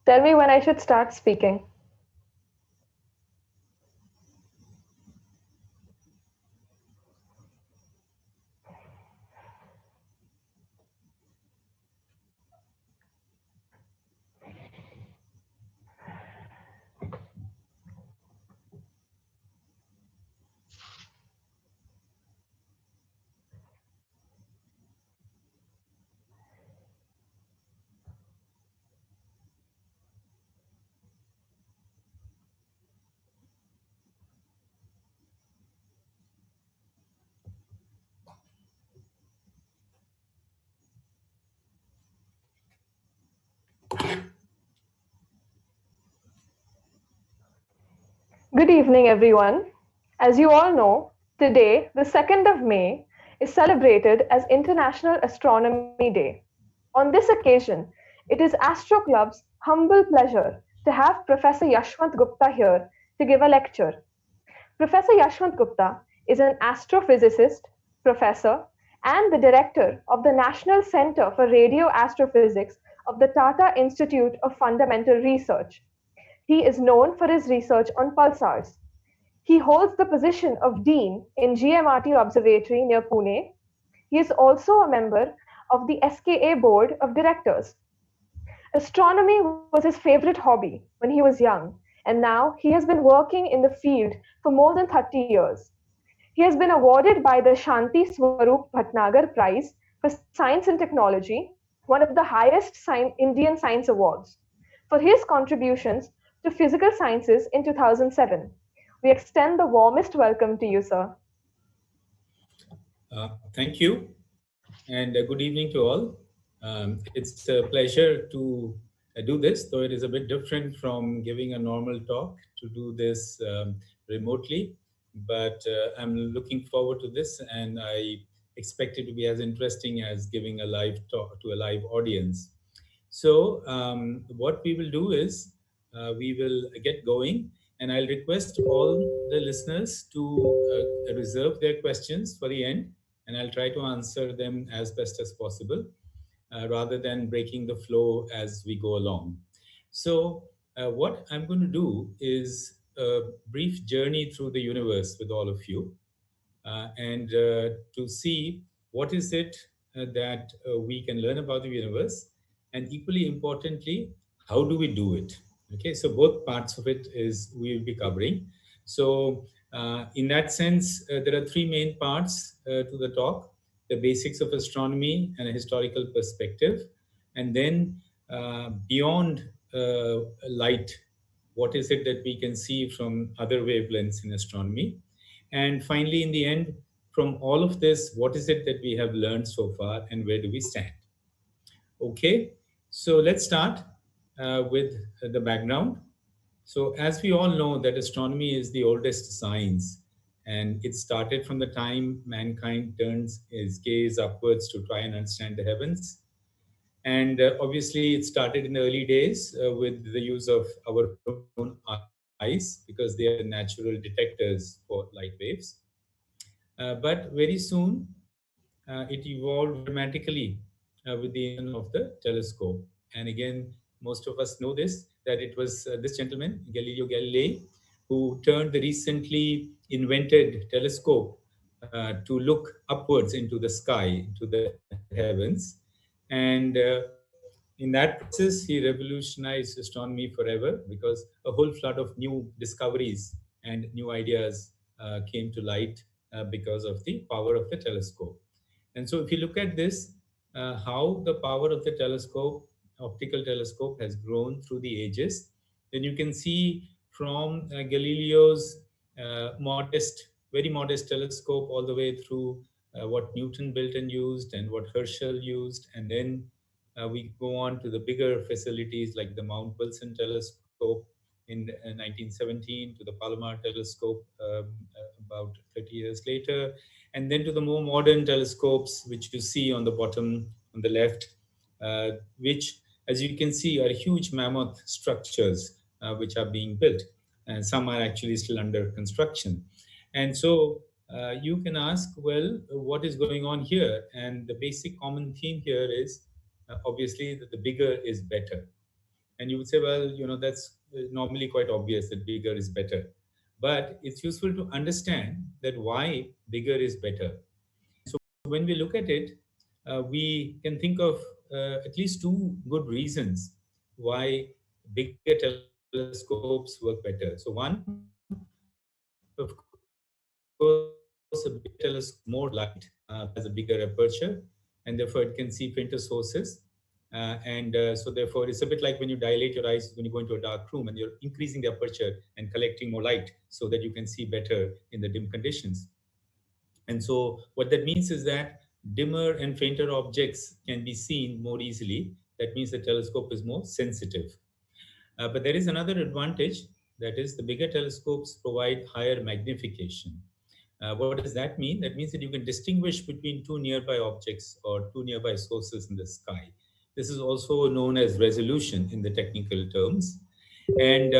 Tell me when I should start speaking. Good evening, everyone. As you all know, today, the 2nd of May, is celebrated as International Astronomy Day. On this occasion, it is Astro Club's humble pleasure to have Professor Yashwant Gupta here to give a lecture. Professor Yashwant Gupta is an astrophysicist, professor, and the director of the National Center for Radio Astrophysics of the Tata Institute of Fundamental Research. He is known for his research on pulsars. He holds the position of Dean in GMRT Observatory near Pune. He is also a member of the SKA Board of Directors. Astronomy was his favorite hobby when he was young, and now he has been working in the field for more than 30 years. He has been awarded by the Shanti Swarup Bhatnagar Prize for Science and Technology, one of the highest Indian science awards, for his contributions to physical sciences in 2007. We extend the warmest welcome to you, sir. Thank you, and good evening to all. It's a pleasure to do this, though it is a bit different from giving a normal talk to do this remotely. But I'm looking forward to this, and I expect it to be as interesting as giving a live talk to a live audience. So, what we will do is we will get going, and I'll request all the listeners to reserve their questions for the end, and I'll try to answer them as best as possible rather than breaking the flow as we go along. So, what I'm going to do is a brief journey through the universe with all of you and to see what is it that we can learn about the universe, and equally importantly, how do we do it. Okay, so both parts of it is we will be covering. So in that sense, there are three main parts to the talk: the basics of astronomy and a historical perspective, and then beyond light, what is it that we can see from other wavelengths in astronomy. And finally, in the end, from all of this, what is it that we have learned so far and where do we stand? Okay, so let's start with the background. So as we all know that astronomy is the oldest science, and it started from the time mankind turns his gaze upwards to try and understand the heavens. And obviously, it started in the early days with the use of our own eyes, because they are the natural detectors for light waves. But very soon, it evolved dramatically with the invention of the telescope. And again, most of us know this, that it was this gentleman, Galileo Galilei, who turned the recently invented telescope to look upwards into the sky, into the heavens. And in that process, he revolutionized astronomy forever, because a whole flood of new discoveries and new ideas came to light because of the power of the telescope. And so, if you look at this, how the power of the telescope, optical telescope, has grown through the ages, then you can see from Galileo's very modest telescope, all the way through what Newton built and used, and what Herschel used, and then we go on to the bigger facilities like the Mount Wilson telescope in 1917, to the Palomar telescope about 30 years later, and then to the more modern telescopes, which you see on the bottom on the left, which, as you can see, are huge mammoth structures which are being built, and some are actually still under construction. And so you can ask, well, what is going on here? And the basic common theme here is obviously that the bigger is better. And you would say, well, that's normally quite obvious that bigger is better. But it's useful to understand that why bigger is better. So when we look at it, we can think of at least two good reasons why bigger telescopes work better. So one, of course, a bigger telescope more light because it has a bigger aperture, and therefore it can see fainter sources. And so therefore it's a bit like when you dilate your eyes when you go into a dark room and you're increasing the aperture and collecting more light so that you can see better in the dim conditions. And so what that means is that dimmer and fainter objects can be seen more easily. That means the telescope is more sensitive. But there is another advantage, that is, the bigger telescopes provide higher magnification. What does that mean? That means that you can distinguish between two nearby objects or two nearby sources in the sky. This is also known as resolution in the technical terms. And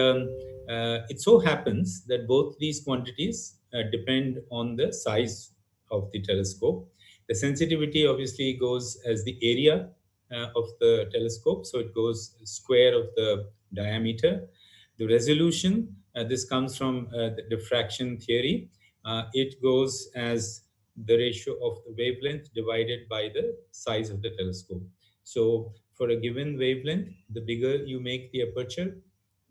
it so happens that both these quantities depend on the size of the telescope. The sensitivity obviously goes as the area of the telescope, so it goes square of the diameter. The resolution, this comes from the diffraction theory. It goes as the ratio of the wavelength divided by the size of the telescope. So for a given wavelength, the bigger you make the aperture,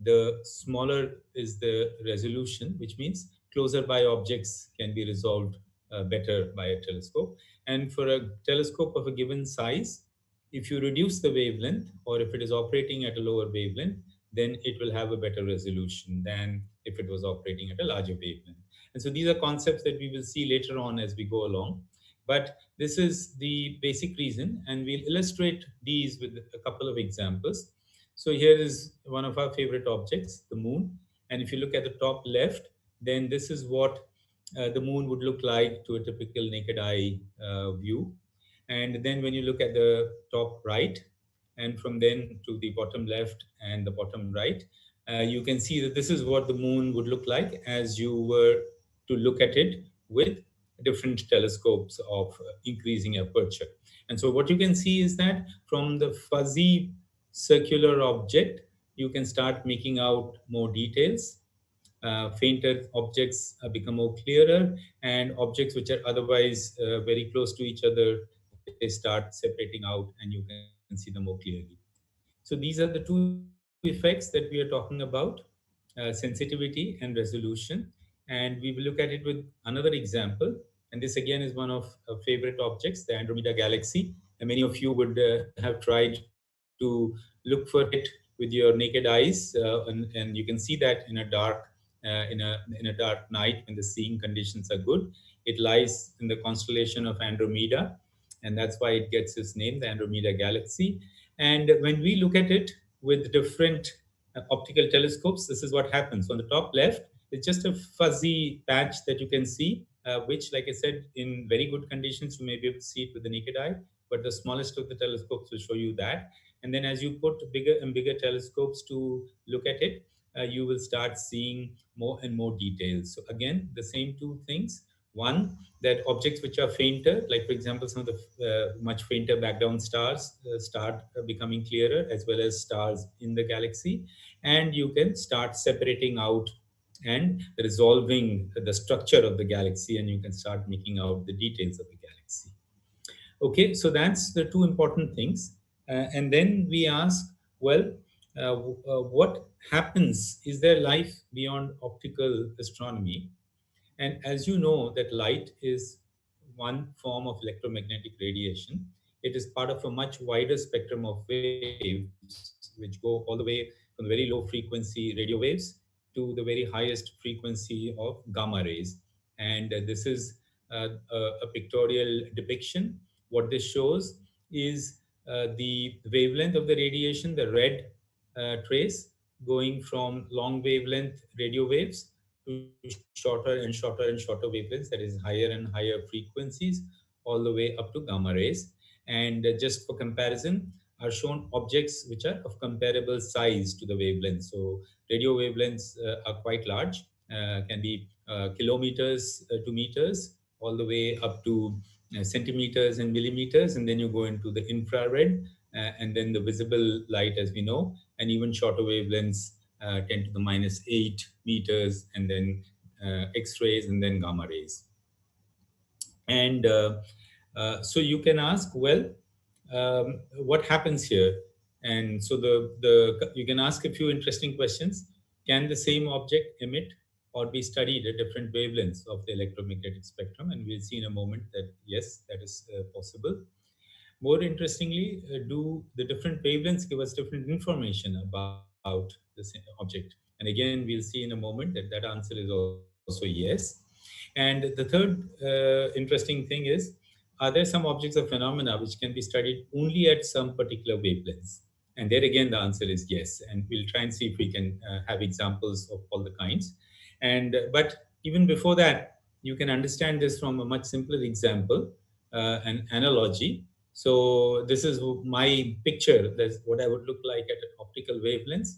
the smaller is the resolution, which means closer by objects can be resolved better by a telescope. And for a telescope of a given size, if you reduce the wavelength, or if it is operating at a lower wavelength, then it will have a better resolution than if it was operating at a larger wavelength. And so these are concepts that we will see later on as we go along. But this is the basic reason, and we'll illustrate these with a couple of examples. So here is one of our favorite objects, the moon. And if you look at the top left, then this is what the moon would look like to a typical naked eye view. And then when you look at the top right, and from then to the bottom left and the bottom right, you can see that this is what the moon would look like as you were to look at it with different telescopes of increasing aperture. And so what you can see is that from the fuzzy circular object, you can start making out more details. Fainter objects become more clearer, and objects which are otherwise very close to each other, they start separating out and you can see them more clearly. So these are the two effects that we are talking about, sensitivity and resolution. And we will look at it with another example. And this again is one of favorite objects, the Andromeda Galaxy. And many of you would have tried to look for it with your naked eyes, and you can see that in a dark, in a dark night when the seeing conditions are good. It lies in the constellation of Andromeda, and that's why it gets its name, the Andromeda Galaxy. And when we look at it with different optical telescopes, this is what happens. On the top left, it's just a fuzzy patch that you can see, which, like I said, in very good conditions, you may be able to see it with the naked eye, but the smallest of the telescopes will show you that. And then as you put bigger and bigger telescopes to look at it, you will start seeing more and more details. So again, the same two things. One, that objects which are fainter, like for example, some of the much fainter background stars start becoming clearer, as well as stars in the galaxy. And you can start separating out and resolving the structure of the galaxy, and you can start making out the details of the galaxy. Okay, so that's the two important things. And then we ask, well, what happens? Is there life beyond optical astronomy? And as you know, that light is one form of electromagnetic radiation. It is part of a much wider spectrum of waves, which go all the way from the very low frequency radio waves to the very highest frequency of gamma rays. And this is a pictorial depiction. What this shows is the wavelength of the radiation, the red trace, going from long wavelength radio waves to shorter and shorter and shorter wavelengths, that is higher and higher frequencies, all the way up to gamma rays. And just for comparison, are shown objects which are of comparable size to the wavelength. So radio wavelengths are quite large, can be kilometers to meters, all the way up to centimeters and millimeters. And then you go into the infrared, and then the visible light, as we know, and even shorter wavelengths, 10 to the minus 8 meters, and then X-rays, and then gamma rays. And so you can ask, well, what happens here? And so the you can ask a few interesting questions. Can the same object emit or be studied at different wavelengths of the electromagnetic spectrum? And we'll see in a moment that yes, that is possible. More interestingly, do the different wavelengths give us different information about the object? And again, we'll see in a moment that that answer is also yes. And the third interesting thing is, are there some objects or phenomena which can be studied only at some particular wavelengths? And there again, the answer is yes. And we'll try and see if we can have examples of all the kinds. And but even before that, you can understand this from a much simpler example, an analogy. So this is my picture. That's what I would look like at optical wavelengths.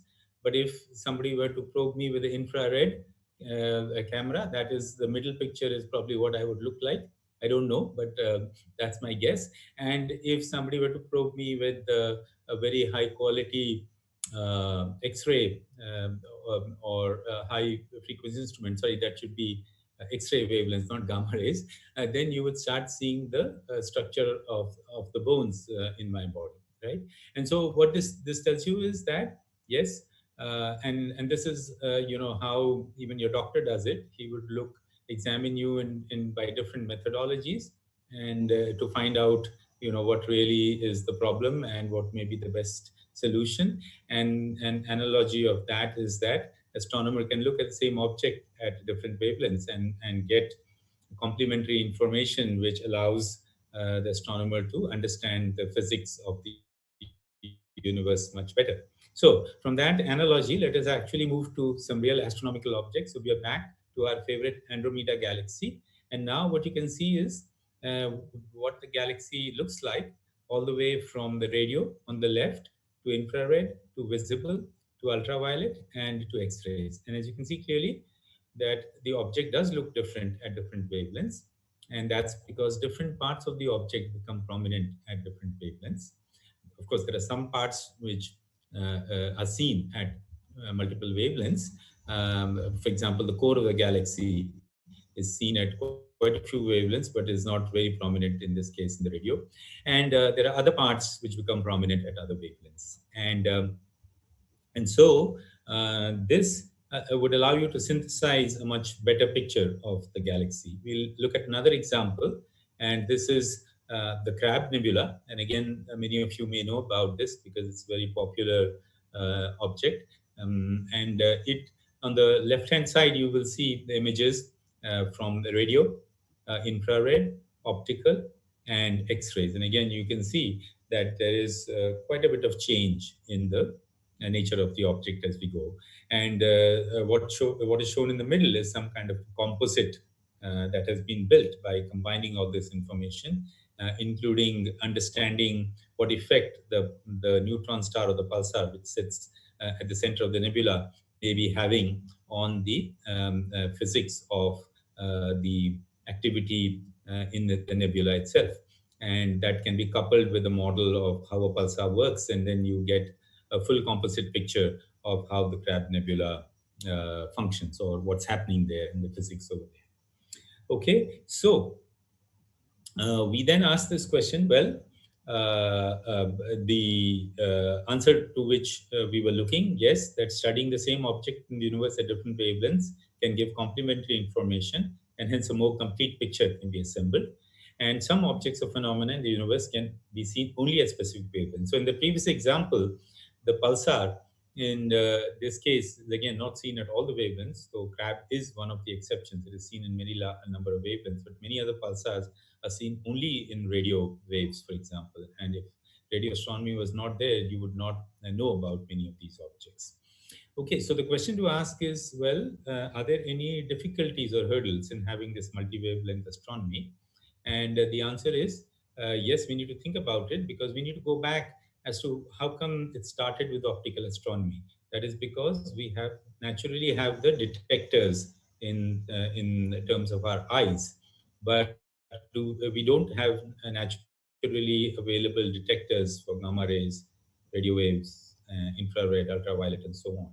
But if somebody were to probe me with the infrared a camera, that is the middle picture is probably what I would look like. I don't know, but that's my guess. And if somebody were to probe me with a very high quality X-ray or high frequency instrument, sorry, that should be X-ray wavelengths, not gamma rays, then you would start seeing the structure of the bones in my body, right? And so what this tells you is that yes, and this is how even your doctor does it. He would examine you in by different methodologies, and to find out what really is the problem and what may be the best solution. And an analogy of that is that astronomer can look at the same object at different wavelengths and get complementary information which allows the astronomer to understand the physics of the universe much better. So from that analogy, let us actually move to some real astronomical objects. So we are back to our favorite Andromeda galaxy. And now what you can see is uh, what the galaxy looks like, all the way from the radio on the left to infrared to visible to ultraviolet and to X-rays. And as you can see clearly, that the object does look different at different wavelengths. And that's because different parts of the object become prominent at different wavelengths. Of course, there are some parts which are seen at multiple wavelengths. For example, the core of the galaxy is seen at quite a few wavelengths, but is not very prominent in this case in the radio. And there are other parts which become prominent at other wavelengths. And so this would allow you to synthesize a much better picture of the galaxy. We'll look at another example, and this is the Crab Nebula. And again, many of you may know about this because it's a very popular object. And it on the left-hand side, you will see the images from the radio, infrared, optical, and X-rays. And again, you can see that there is quite a bit of change in the nature of the object as we go. And what is shown in the middle is some kind of composite that has been built by combining all this information, including understanding what effect the neutron star or the pulsar, which sits at the center of the nebula, may be having on the physics of the activity in the nebula itself. And that can be coupled with a model of how a pulsar works, and then you get a full composite picture of how the Crab Nebula functions or what's happening there in the physics over there. Okay, so we then ask this question, well, the answer to which we were looking, yes, that studying the same object in the universe at different wavelengths can give complementary information, and hence a more complete picture can be assembled. And some objects or phenomena in the universe can be seen only at specific wavelengths. So in the previous example, the pulsar in this case is again not seen at all the wavelengths. So Crab is one of the exceptions. It is seen in many number of wavelengths, but many other pulsars are seen only in radio waves, for example. And if radio astronomy was not there, you would not know about many of these objects. Okay, so the question to ask is, well, are there any difficulties or hurdles in having this multi-wavelength astronomy? And the answer is yes, we need to think about it, because we need to go back as to how come it started with optical astronomy. That is because we have naturally have the detectors in terms of our eyes, but we don't have naturally naturally available detectors for gamma rays, radio waves, infrared, ultraviolet, and so on.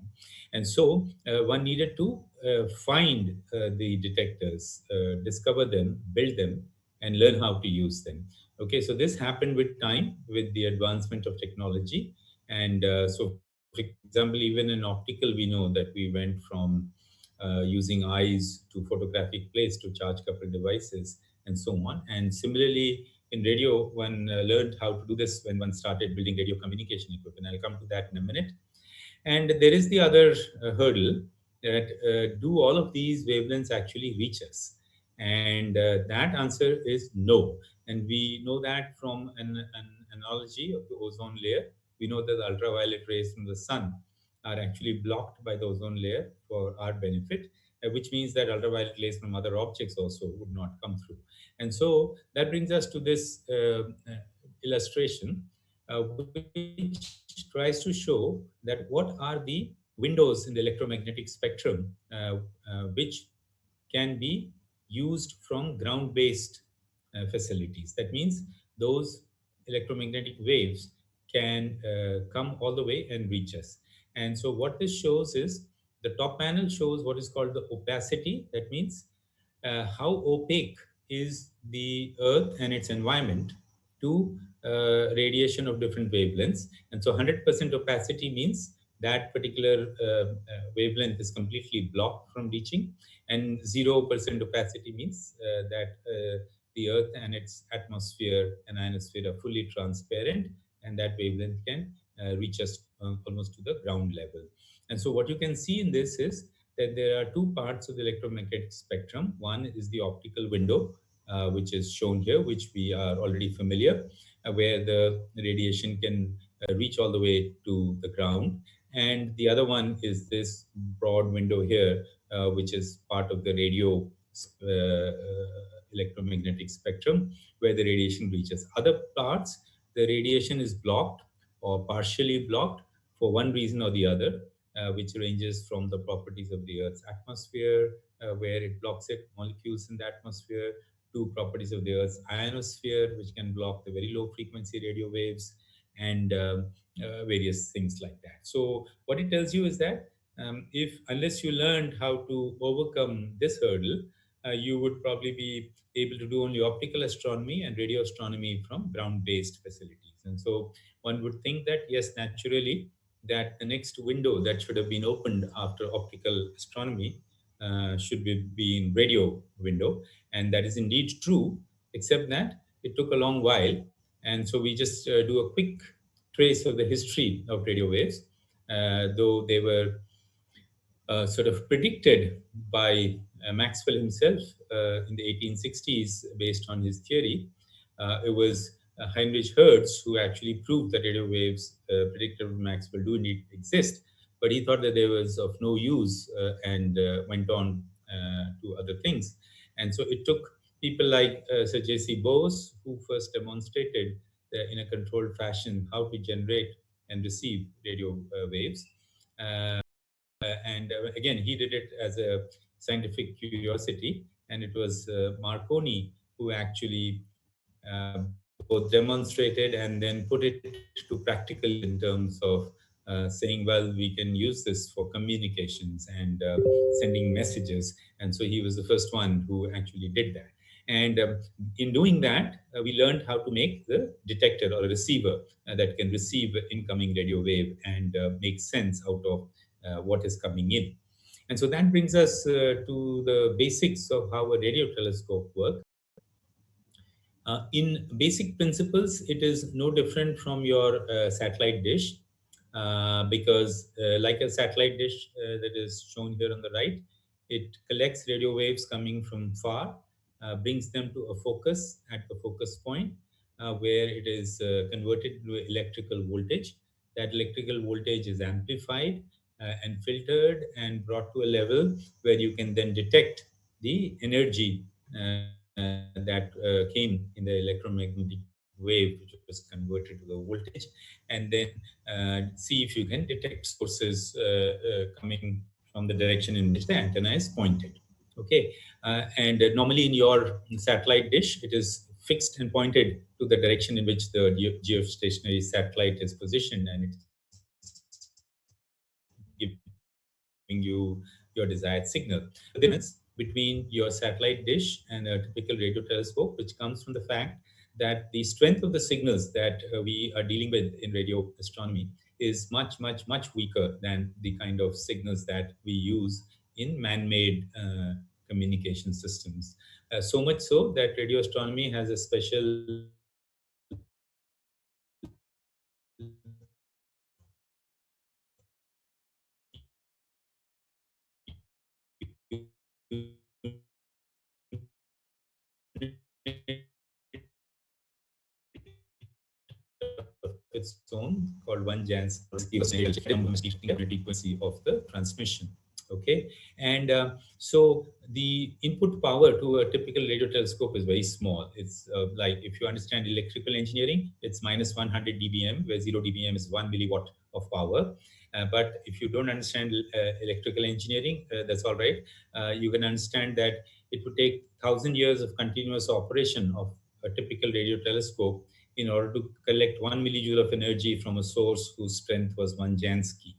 And so one needed to find the detectors, discover them, build them, and learn how to use them. Okay, so this happened with time, with the advancement of technology. And so, for example, even in optical, we know that we went from using eyes to photographic plates to charge coupled devices and so on. And similarly, in radio, one learned how to do this when one started building radio communication equipment. I'll come to that in a minute. And there is the other hurdle that do all of these wavelengths actually reach us? And that answer is no. And we know that from an analogy of the ozone layer. We know that the ultraviolet rays from the sun are actually blocked by the ozone layer for our benefit, which means that ultraviolet rays from other objects also would not come through. And so that brings us to this illustration, which tries to show that what are the windows in the electromagnetic spectrum which can be used from ground based facilities. That means those electromagnetic waves can come all the way and reach us. And so, what this shows is the top panel shows what is called the opacity. That means how opaque is the Earth and its environment to radiation of different wavelengths. And so 100% opacity means that particular wavelength is completely blocked from reaching, and 0% opacity means that the Earth and its atmosphere and ionosphere are fully transparent, and that wavelength can reach us almost to the ground level. And so what you can see in this is that there are two parts of the electromagnetic spectrum. One is the optical window, which is shown here, which we are already familiar, where the radiation can reach all the way to the ground. And the other one is this broad window here, which is part of the radio electromagnetic spectrum, where the radiation reaches. Other parts, the radiation is blocked or partially blocked for one reason or the other, which ranges from the properties of the Earth's atmosphere, where it blocks it, molecules in the atmosphere, to properties of the Earth's ionosphere, which can block the very low frequency radio waves, and various things like that. So, what it tells you is that if unless you learned how to overcome this hurdle, you would probably be able to do only optical astronomy and radio astronomy from ground-based facilities. And so, one would think that yes, naturally, that the next window that should have been opened after optical astronomy should be in radio window, and that is indeed true, except that it took a long while. And so we just do a quick trace of the history of radio waves, though they were sort of predicted by Maxwell himself in the 1860s based on his theory. It was Heinrich Hertz who actually proved that radio waves predicted by Maxwell do indeed exist, but he thought that they was of no use and went on to other things. And so it took people like Sir J.C. Bose, who first demonstrated in a controlled fashion how to generate and receive radio waves. And again, he did it as a scientific curiosity, and it was Marconi who actually both demonstrated and then put it to practical use in terms of saying, well, we can use this for communications and sending messages. And so he was the first one who actually did that. And in doing that, we learned how to make the detector or a receiver that can receive incoming radio wave and make sense out of what is coming in. And so that brings us to the basics of how a radio telescope works. In basic principles, it is no different from your satellite dish, because like a satellite dish that is shown here on the right, it collects radio waves coming from far, brings them to a focus at the focus point, where it is converted to electrical voltage. That electrical voltage is amplified and filtered and brought to a level where you can then detect the energy that came in the electromagnetic wave, which was converted to the voltage, and then see if you can detect sources coming from the direction in which the antenna is pointed. Okay, and normally in your satellite dish, it is fixed and pointed to the direction in which the geostationary satellite is positioned, and it's giving you your desired signal. There is a difference between your satellite dish and a typical radio telescope, which comes from the fact that the strength of the signals that we are dealing with in radio astronomy is much, much, much weaker than the kind of signals that we use in man-made communication systems. So much so that radio astronomy has a special of its own called 1 Janss frequency of the transmission. Okay, and so the input power to a typical radio telescope is very small. It's like, if you understand electrical engineering, it's minus 100 dBm, where 0 dBm is 1 milliwatt of power. But if you don't understand electrical engineering, that's all right. You can understand that it would take 1,000 years of continuous operation of a typical radio telescope in order to collect 1 millijoule of energy from a source whose strength was 1 Jansky.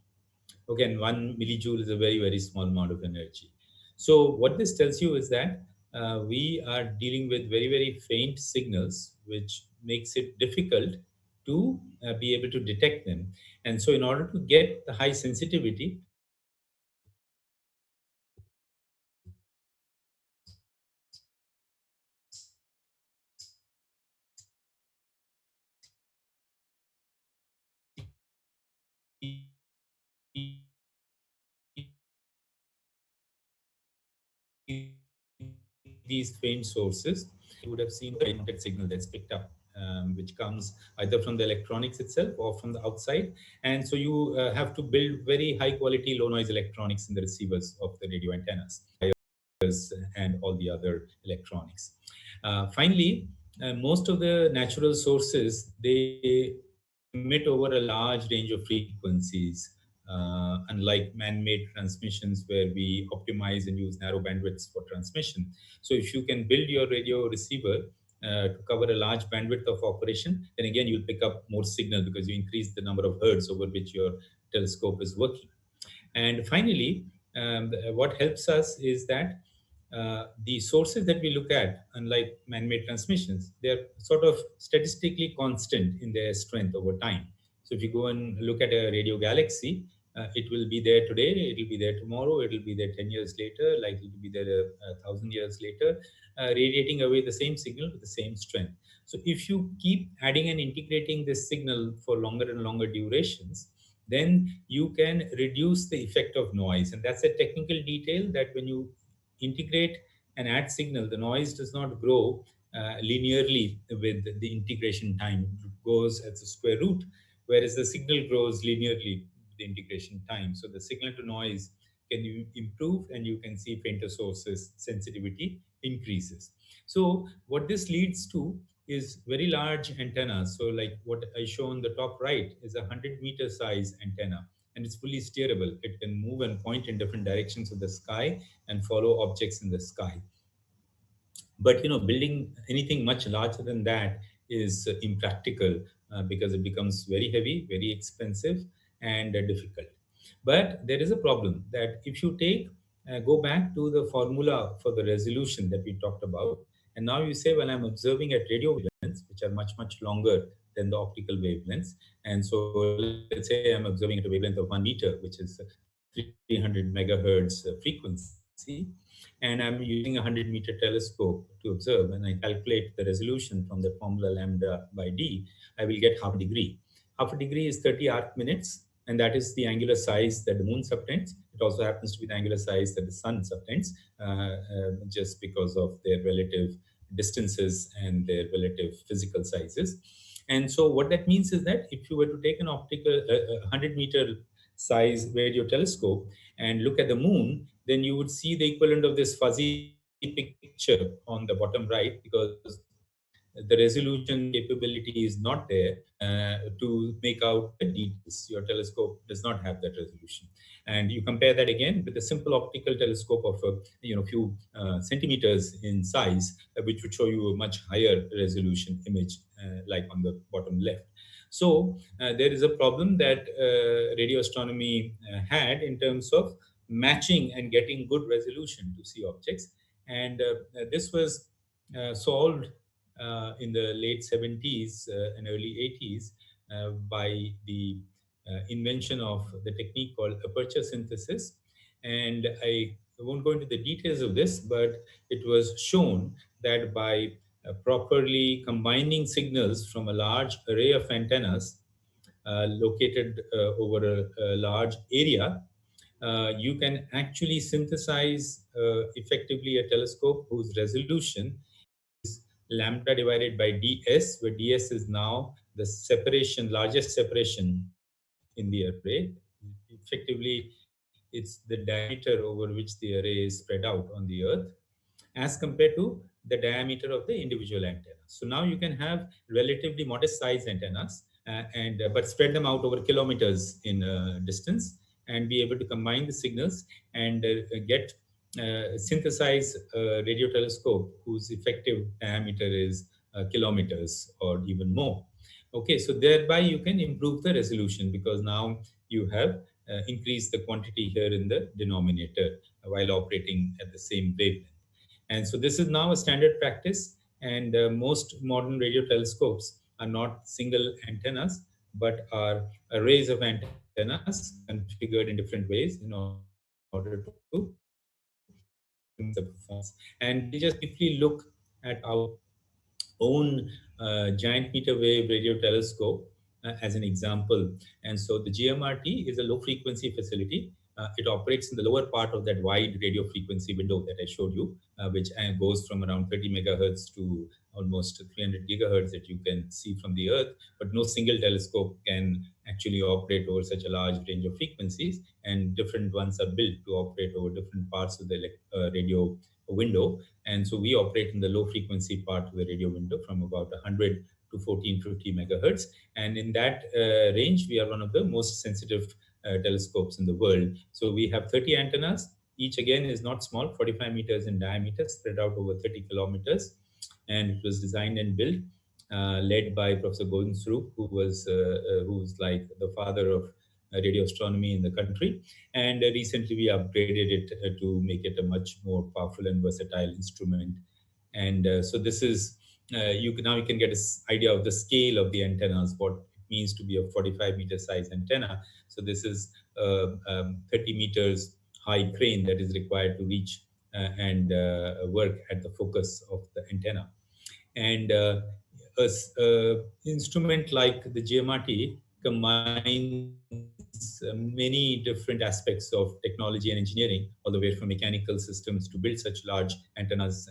Again, 1 millijoule is a very, very small amount of energy. So what this tells you is that we are dealing with very, very faint signals, which makes it difficult to be able to detect them. And so in order to get the high sensitivity, these faint sources, you would have seen the mounted signal that's picked up, which comes either from the electronics itself or from the outside. And so you have to build very high quality, low noise electronics in the receivers of the radio antennas and all the other electronics. Finally, most of the natural sources, they emit over a large range of frequencies, unlike man-made transmissions where we optimize and use narrow bandwidths for transmission. So if you can build your radio receiver to cover a large bandwidth of operation, then again you'll pick up more signal because you increase the number of hertz over which your telescope is working. And finally, what helps us is that the sources that we look at, unlike man-made transmissions, they're sort of statistically constant in their strength over time. So if you go and look at a radio galaxy, it will be there today, it will be there tomorrow, it will be there 10 years later, likely to be there 1,000 years later, radiating away the same signal with the same strength. So if you keep adding and integrating this signal for longer and longer durations, then you can reduce the effect of noise. And that's a technical detail, that when you integrate and add signal, the noise does not grow linearly with the integration time. It goes as a square root, whereas the signal grows linearly with the integration time. So the signal to noise can improve, and you can see fainter sources sensitivity increases. So what this leads to is very large antennas. So like what I show on the top right is a 100-meter size antenna, and it's fully steerable. It can move and point in different directions of the sky and follow objects in the sky. But building anything much larger than that is impractical, because it becomes very heavy, very expensive, and difficult. But there is a problem that if you take go back to the formula for the resolution that we talked about, and now you say, well, I'm observing at radio wavelengths, which are much, much longer than the optical wavelengths. And so let's say I'm observing at a wavelength of 1 meter, which is 300 megahertz frequency, and I'm using a 100-meter telescope to observe, and I calculate the resolution from the formula lambda by d, I will get half a degree. Half a degree is 30 arc minutes, and that is the angular size that the moon subtends. It also happens to be the angular size that the sun subtends, just because of their relative distances and their relative physical sizes. And so what that means is that if you were to take an optical 100-meter size radio telescope and look at the moon, then you would see the equivalent of this fuzzy picture on the bottom right, because the resolution capability is not there to make out the details. Your telescope does not have that resolution. And you compare that again with a simple optical telescope of a few centimeters in size, which would show you a much higher resolution image, like on the bottom left. So there is a problem that radio astronomy had in terms of matching and getting good resolution to see objects. And this was solved in the late 70s and early 80s by the invention of the technique called aperture synthesis. And I won't go into the details of this, but it was shown that by properly combining signals from a large array of antennas located over a large area, you can actually synthesize effectively a telescope whose resolution is lambda divided by ds, where ds is now the separation, largest separation in the array. Effectively, it's the diameter over which the array is spread out on the Earth, as compared to the diameter of the individual antenna. So now you can have relatively modest size antennas, and but spread them out over kilometers in distance, and be able to combine the signals and get synthesize a radio telescope whose effective diameter is kilometers or even more. Okay, so thereby you can improve the resolution, because now you have increased the quantity here in the denominator while operating at the same wavelength. And so this is now a standard practice, and most modern radio telescopes are not single antennas, but are arrays of antennas configured in different ways in order to maximize the performance. And we'll just briefly look at our own giant meter wave radio telescope as an example. And so the GMRT is a low frequency facility. It operates in the lower part of that wide radio frequency window that I showed you, which goes from around 30 megahertz to almost 300 gigahertz that you can see from the Earth. But no single telescope can actually operate over such a large range of frequencies, and different ones are built to operate over different parts of the radio window. And so we operate in the low frequency part of the radio window from about 100 to 1450 megahertz. And in that range, we are one of the most sensitive telescopes in the world. So we have 30 antennas. Each again is not small, 45 meters in diameter, spread out over 30 kilometers. And it was designed and built, led by Professor Goldsrup, who's like the father of radio astronomy in the country. And recently we upgraded it to make it a much more powerful and versatile instrument. And so this is you can get an idea of the scale of the antennas, what it means to be a 45-meter size antenna. So this is 30 meters high crane that is required to reach and work at the focus of the antenna. And a instrument like the GMRT combines many different aspects of technology and engineering, all the way from mechanical systems to build such large antennas,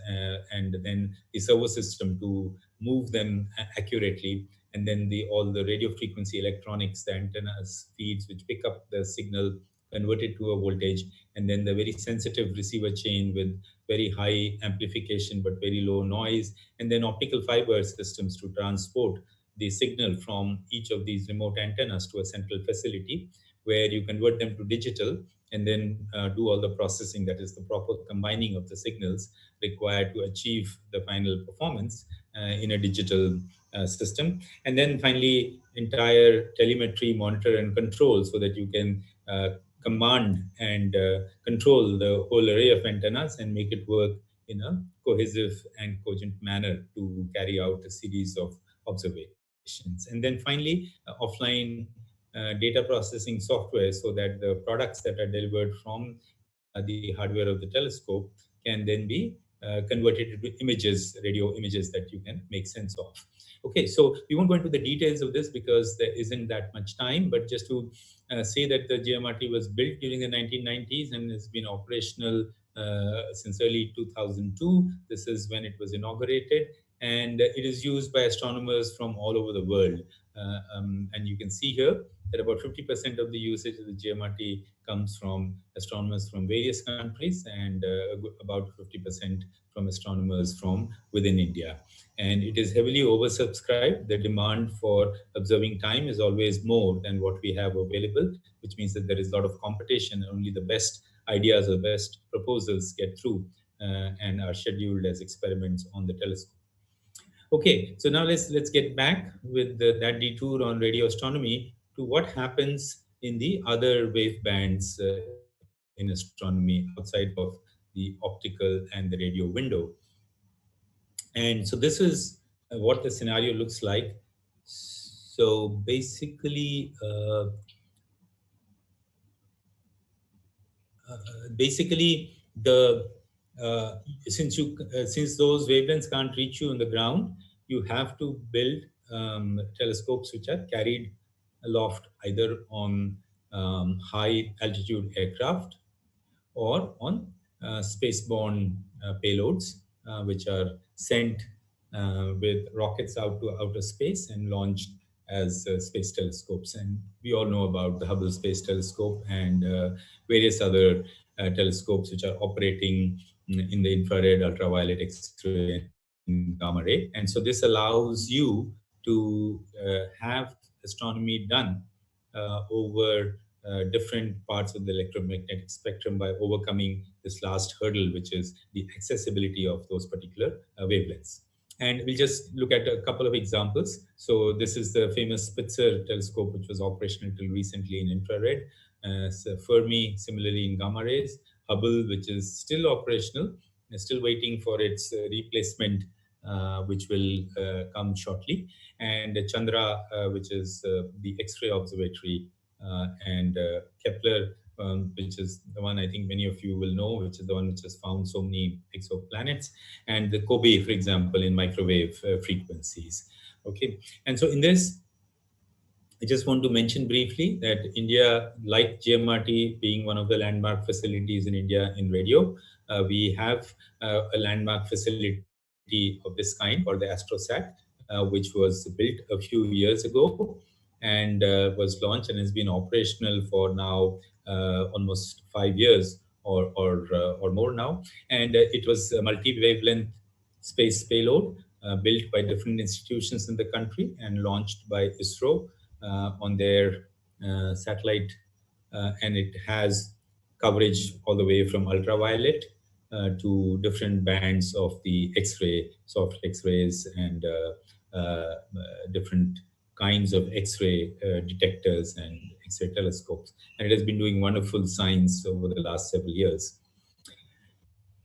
and then the servo system to move them accurately, and then all the radio frequency electronics, the antennas feeds which pick up the signal, convert it to a voltage, and then the very sensitive receiver chain with very high amplification but very low noise, and then optical fiber systems to transport the signal from each of these remote antennas to a central facility where you convert them to digital, and then do all the processing, that is the proper combining of the signals required to achieve the final performance in a digital system. And then finally, entire telemetry, monitor and control, so that you can command and control the whole array of antennas and make it work in a cohesive and cogent manner to carry out a series of observations. And then finally, offline data processing software, so that the products that are delivered from the hardware of the telescope can then be converted into images, radio images that you can make sense of. Okay, so we won't go into the details of this because there isn't that much time, but just to say that the GMRT was built during the 1990s and has been operational since early 2002. This is when it was inaugurated, and it is used by astronomers from all over the world. And you can see here that about 50% of the usage of the GMRT comes from astronomers from various countries, and about 50% from astronomers from within India. And it is heavily oversubscribed. The demand for observing time is always more than what we have available, which means that there is a lot of competition. Only the best ideas or best proposals get through and are scheduled as experiments on the telescope. Okay, so now let's get back with that detour on radio astronomy to what happens in the other wave bands in astronomy outside of the optical and the radio window. And so this is what the scenario looks like. So basically the uh, since those wavelengths can't reach you on the ground, you have to build telescopes which are carried aloft either on high altitude aircraft or on spaceborne payloads, which are sent with rockets out to outer space and launched as space telescopes. And we all know about the Hubble Space Telescope and various other telescopes which are operating in the infrared, ultraviolet, X-ray, and gamma ray. And so this allows you to have astronomy done over different parts of the electromagnetic spectrum by overcoming this last hurdle, which is the accessibility of those particular wavelengths. And we'll just look at a couple of examples. So this is the famous Spitzer telescope, which was operational till recently in infrared. So Fermi, similarly in gamma rays. Hubble, which is still operational, still waiting for its replacement, which will come shortly. And Chandra, which is the X-ray observatory, and Kepler, which is the one I think many of you will know, which is the one which has found so many exoplanets, and the Kobe, for example, in microwave frequencies. Okay, and so in this, I just want to mention briefly that India, like GMRT being one of the landmark facilities in India in radio, we have a landmark facility of this kind called the AstroSat, which was built a few years ago and was launched and has been operational for now almost 5 years or more now. And it was a multi-wavelength space payload built by different institutions in the country and launched by ISRO on their satellite, and it has coverage all the way from ultraviolet to different bands of the X-ray, soft X-rays, and different kinds of X-ray detectors and X-ray telescopes. And it has been doing wonderful science over the last several years.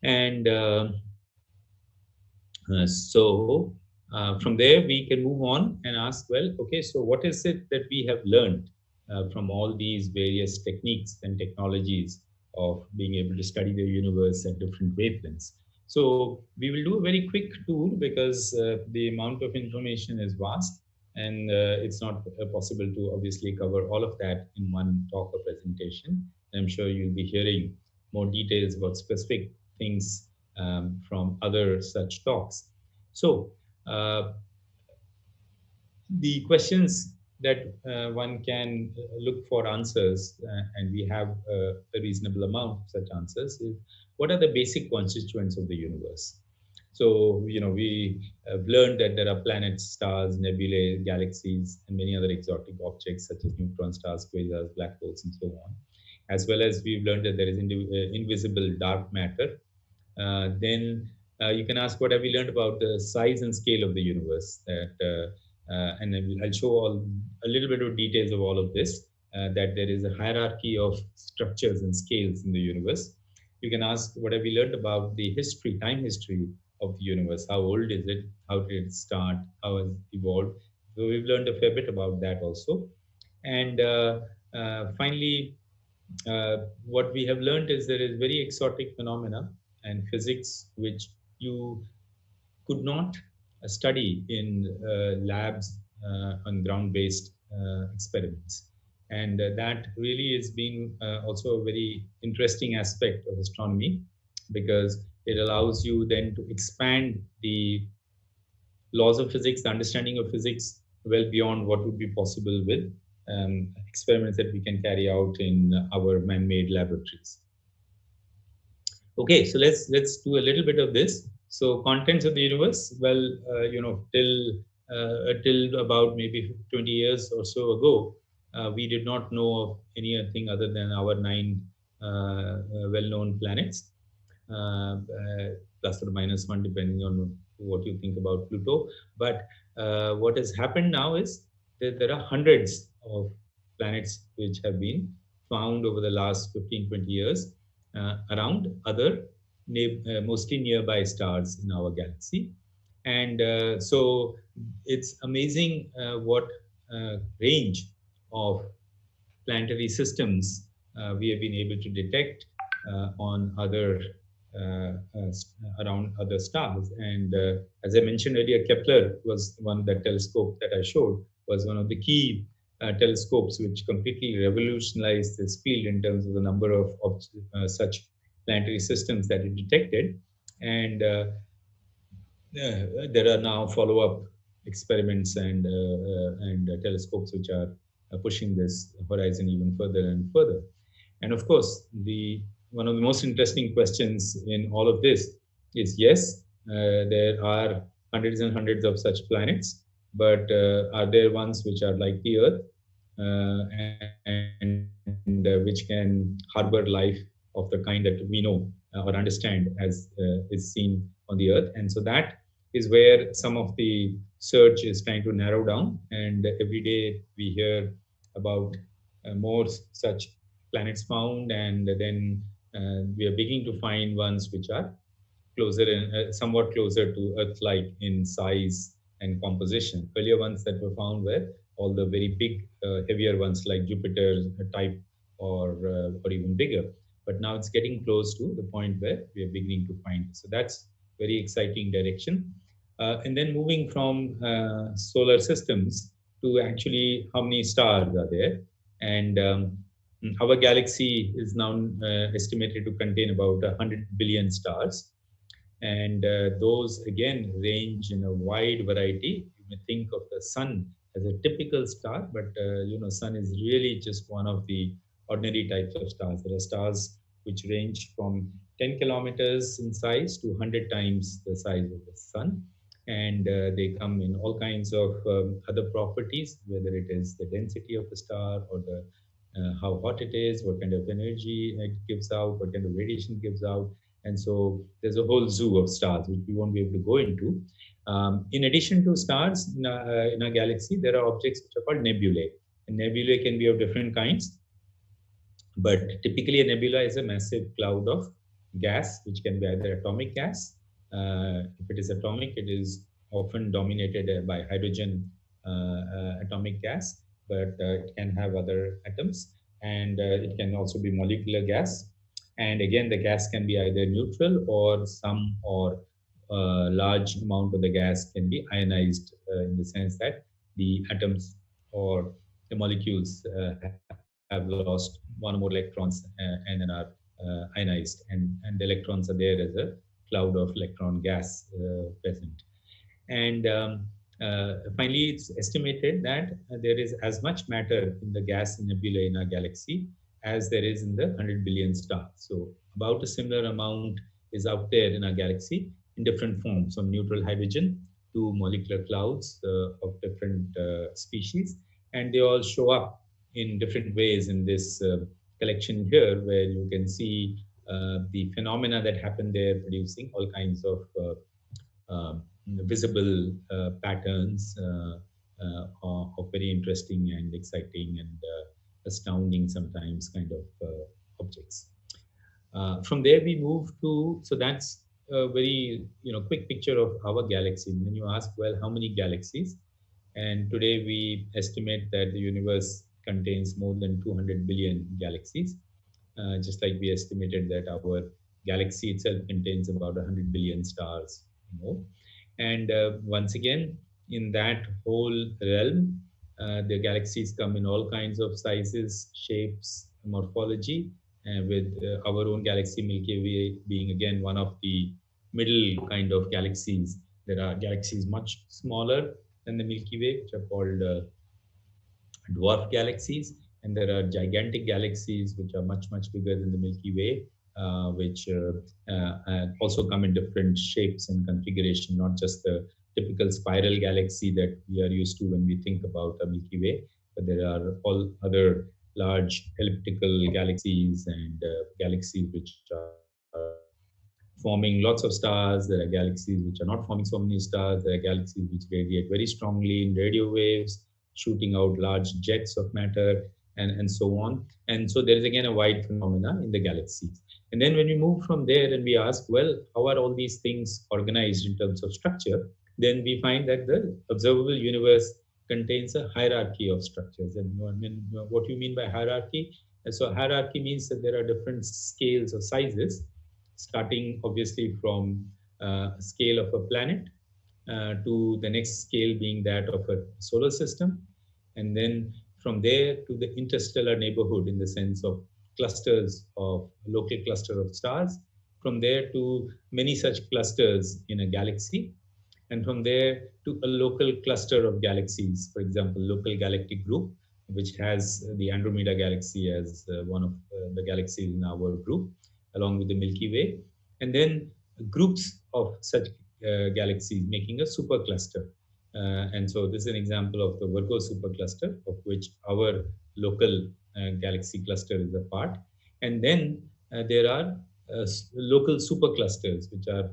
And from there, we can move on and ask, well, okay, so what is it that we have learned from all these various techniques and technologies of being able to study the universe at different wavelengths? So we will do a very quick tour because the amount of information is vast, and it's not possible to obviously cover all of that in one talk or presentation. I'm sure you'll be hearing more details about specific things from other such talks. So the questions that one can look for answers, and we have a reasonable amount of such answers, is what are the basic constituents of the universe? So, we have learned that there are planets, stars, nebulae, galaxies, and many other exotic objects such as neutron stars, quasars, black holes, and so on. As well as we've learned that there is invisible dark matter. Then you can ask, what have we learned about the size and scale of the universe? And I'll show a little bit of details of all of this, that there is a hierarchy of structures and scales in the universe. You can ask, what have we learned about the time history of the universe? How old is it? How did it start? How has it evolved? So we've learned a fair bit about that also. And finally, what we have learned is there is very exotic phenomena and physics which you could not study in labs on ground-based experiments. And that really has been also a very interesting aspect of astronomy, because it allows you then to expand the laws of physics, the understanding of physics, well beyond what would be possible with experiments that we can carry out in our man-made laboratories. Okay, so let's do a little bit of this. So contents of the universe. Well, till about maybe 20 years or so ago, we did not know of anything other than our nine well-known planets, plus or minus one, depending on what you think about Pluto. But what has happened now is that there are hundreds of planets which have been found over the last 15, 20 years around other mostly nearby stars in our galaxy. And so it's amazing what range of planetary systems we have been able to detect on other around other stars. And as I mentioned earlier, Kepler was one, that telescope that I showed was one of the key telescopes which completely revolutionized this field in terms of the number of such planetary systems that it detected. And there are now follow-up experiments and telescopes which are pushing this horizon even further and further. And of course, the one of the most interesting questions in all of this is, yes, there are hundreds and hundreds of such planets, but are there ones which are like the Earth and which can harbor life of the kind that we know or understand as is seen on the Earth? And so that is where some of the search is trying to narrow down. And every day we hear about more such planets found, and then we are beginning to find ones which are closer and somewhat closer to Earth-like in size and composition. Earlier ones that were found were all the very big, heavier ones like Jupiter type or even bigger. But now it's getting close to the point where we are beginning to find it. So that's very exciting direction. And then moving from solar systems to actually how many stars are there. And our galaxy is now estimated to contain about 100 billion stars. And those again range in a wide variety. You may think of the sun as a typical star, but sun is really just one of the ordinary types of stars. There are stars which range from 10 kilometers in size to 100 times the size of the sun. And they come in all kinds of other properties, whether it is the density of the star or the how hot it is, what kind of energy it gives out, what kind of radiation it gives out. And so there's a whole zoo of stars which we won't be able to go into. In addition to stars in our galaxy, there are objects which are called nebulae. And nebulae can be of different kinds, but typically a nebula is a massive cloud of gas, which can be either atomic gas. If it is atomic, it is often dominated by hydrogen atomic gas, but it can have other atoms, and it can also be molecular gas. And again, the gas can be either neutral or some or large amount of the gas can be ionized in the sense that the atoms or the molecules have lost one or more electrons and then are ionized, and the electrons are there as a cloud of electron gas present. And finally, it's estimated that there is as much matter in the gas nebula in our galaxy as there is in the 100 billion stars. So about a similar amount is out there in our galaxy in different forms, from neutral hydrogen to molecular clouds of different species. And they all show up in different ways in this collection here, where you can see the phenomena that happen there, producing all kinds of visible patterns of very interesting and exciting and astounding sometimes kind of objects. From there we move to, so that's a very quick picture of our galaxy. And then you ask, well, how many galaxies? And today we estimate that the universe contains more than 200 billion galaxies, just like we estimated that our galaxy itself contains about 100 billion stars more. And once again, in that whole realm, the galaxies come in all kinds of sizes, shapes, morphology, and with our own galaxy, Milky Way, being again one of the middle kind of galaxies. There are galaxies much smaller than the Milky Way, which are called dwarf galaxies, and there are gigantic galaxies which are much, much bigger than the Milky Way, which also come in different shapes and configuration, not just the typical spiral galaxy that we are used to when we think about a Milky Way, but there are all other large elliptical galaxies and galaxies which are forming lots of stars. There are galaxies which are not forming so many stars. There are galaxies which radiate very strongly in radio waves, shooting out large jets of matter, and so on. And so there is again a wide phenomena in the galaxies. And then when we move from there and we ask, well, how are all these things organized in terms of structure? Then we find that the observable universe contains a hierarchy of structures. And what you mean by hierarchy? So hierarchy means that there are different scales or sizes, starting obviously from scale of a planet to the next scale being that of a solar system, and then from there to the interstellar neighborhood in the sense of clusters of local cluster of stars, from there to many such clusters in a galaxy, and from there to a local cluster of galaxies, for example, local galactic group, which has the Andromeda galaxy as one of the galaxies in our group, along with the Milky Way, and then groups of such galaxies making a supercluster. And so this is an example of the Virgo supercluster, of which our local galaxy cluster is a part. And then there are local superclusters, which are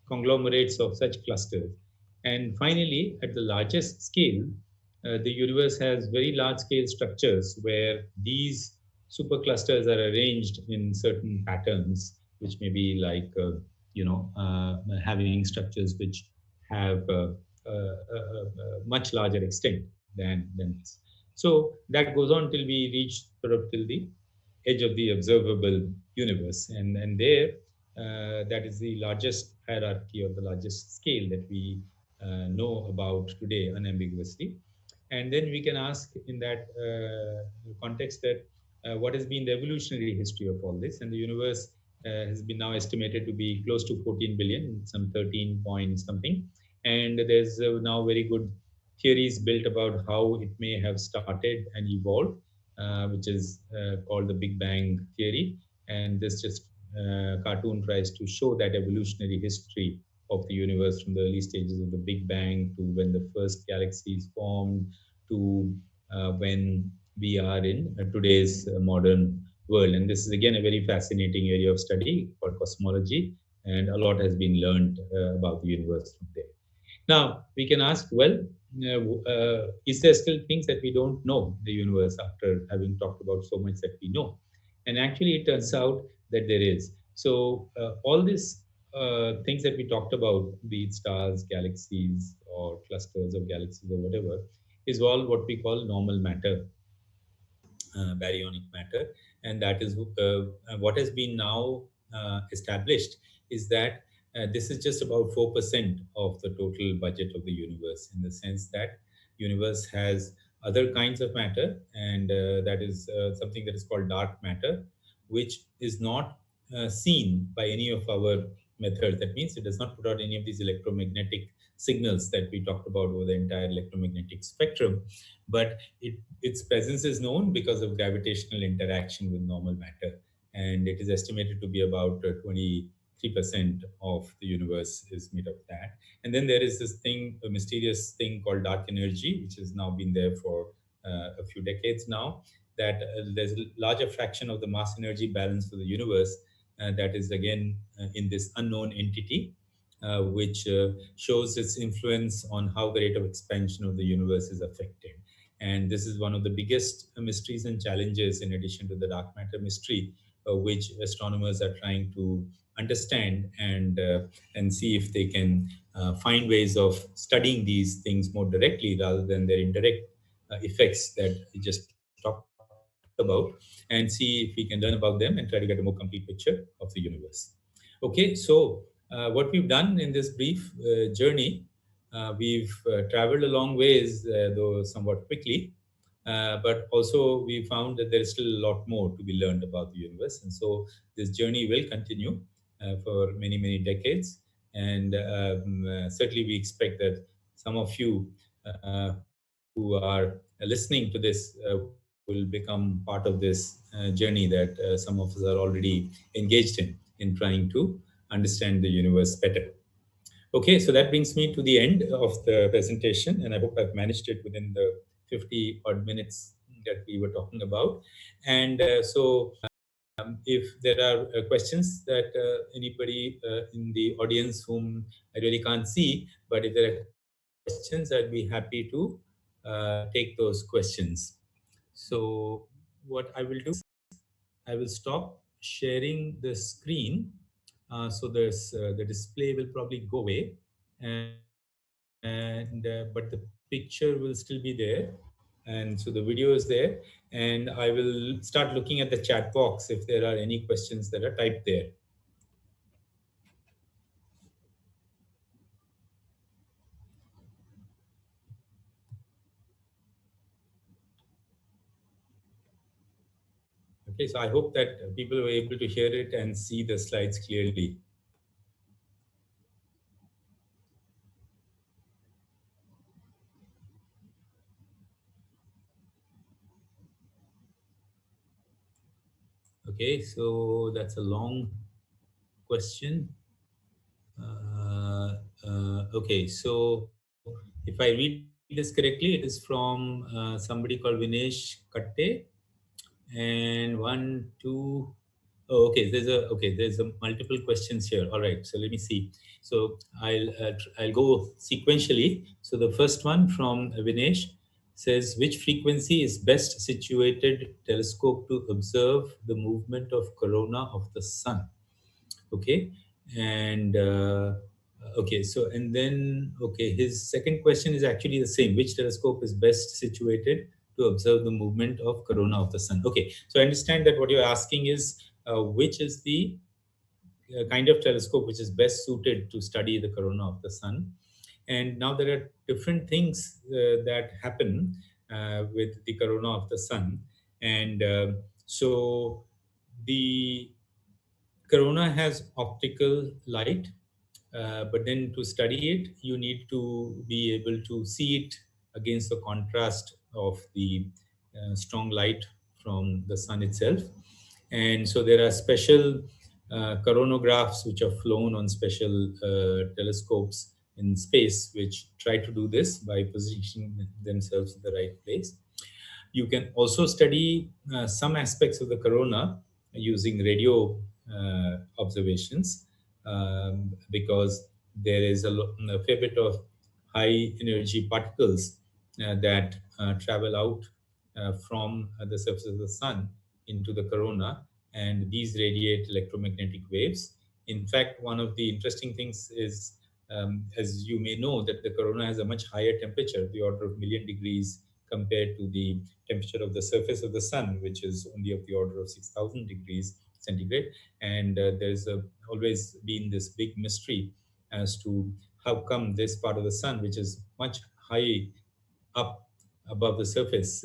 conglomerates of such clusters. And finally, at the largest scale, the universe has very large scale structures where these superclusters are arranged in certain patterns, which may be like, having structures which have much larger extent than this. So that goes on till we reach sort of till the edge of the observable universe. And there, that is the largest hierarchy or the largest scale that we know about today unambiguously. And then we can ask in that context that what has been the evolutionary history of all this? And the universe has been now estimated to be close to 14 billion, some 13 point something. And there's now very good theories built about how it may have started and evolved, which is called the Big Bang theory. And this just cartoon tries to show that evolutionary history of the universe from the early stages of the Big Bang to when the first galaxies formed to when we are in today's modern world. And this is again a very fascinating area of study called cosmology, and a lot has been learned about the universe from there. Now, we can ask, well, is there still things that we don't know the universe after having talked about so much that we know? And actually, it turns out that there is. So, all these things that we talked about, be it stars, galaxies, or clusters of galaxies, or whatever, is all what we call normal matter, baryonic matter. And that is what has been now established is that this is just about 4% of the total budget of the universe, in the sense that universe has other kinds of matter, and that is something that is called dark matter, which is not seen by any of our methods. That means it does not put out any of these electromagnetic signals that we talked about over the entire electromagnetic spectrum, but its presence is known because of gravitational interaction with normal matter. And it is estimated to be about 23% of the universe is made of that. And then there is this thing, a mysterious thing called dark energy, which has now been there for a few decades now, that there's a larger fraction of the mass energy balance of the universe that is again in this unknown entity, which shows its influence on how the rate of expansion of the universe is affected. And this is one of the biggest mysteries and challenges, in addition to the dark matter mystery, which astronomers are trying to understand and see if they can find ways of studying these things more directly rather than their indirect effects that we just talked about, and see if we can learn about them and try to get a more complete picture of the universe. Okay, so what we've done in this brief journey, we've traveled a long ways, though somewhat quickly, but also we found that there is still a lot more to be learned about the universe. And so this journey will continue for many, many decades. And certainly we expect that some of you who are listening to this will become part of this journey that some of us are already engaged in trying to understand the universe better. Okay, so that brings me to the end of the presentation, and I hope I've managed it within the 50 odd minutes that we were talking about. And if there are questions that anybody in the audience whom I really can't see, but if there are questions, I'd be happy to take those questions. So, what I will do is I will stop sharing the screen. The display will probably go away, but the picture will still be there, and so the video is there. And I will start looking at the chat box if there are any questions that are typed there. Okay, so I hope that people were able to hear it and see the slides clearly. Okay, so that's a long question. Okay, so if I read this correctly, it is from somebody called Vinesh Katte, and one, two. Oh, okay. There's a multiple questions here. All right. So let me see. So I'll go sequentially. So the first one from Vinesh says, which frequency is best situated telescope to observe the movement of corona of the sun? Okay. And okay, so and then okay, his second question is actually the same: which telescope is best situated to observe the movement of corona of the sun? Okay, so I understand that what you're asking is which is the kind of telescope which is best suited to study the corona of the sun. And now there are different things that happen with the corona of the sun. And so the corona has optical light, but then to study it, you need to be able to see it against the contrast of the strong light from the sun itself. And so there are special coronagraphs which are flown on special telescopes in space, which try to do this by positioning themselves in the right place. You can also study some aspects of the corona using radio observations, because there is a fair bit of high energy particles that travel out from the surface of the sun into the corona, and these radiate electromagnetic waves. In fact, one of the interesting things is, as you may know, that the corona has a much higher temperature, the order of million degrees, compared to the temperature of the surface of the sun, which is only of the order of 6,000 degrees centigrade. And there's always been this big mystery as to how come this part of the sun, which is much high up above the surface,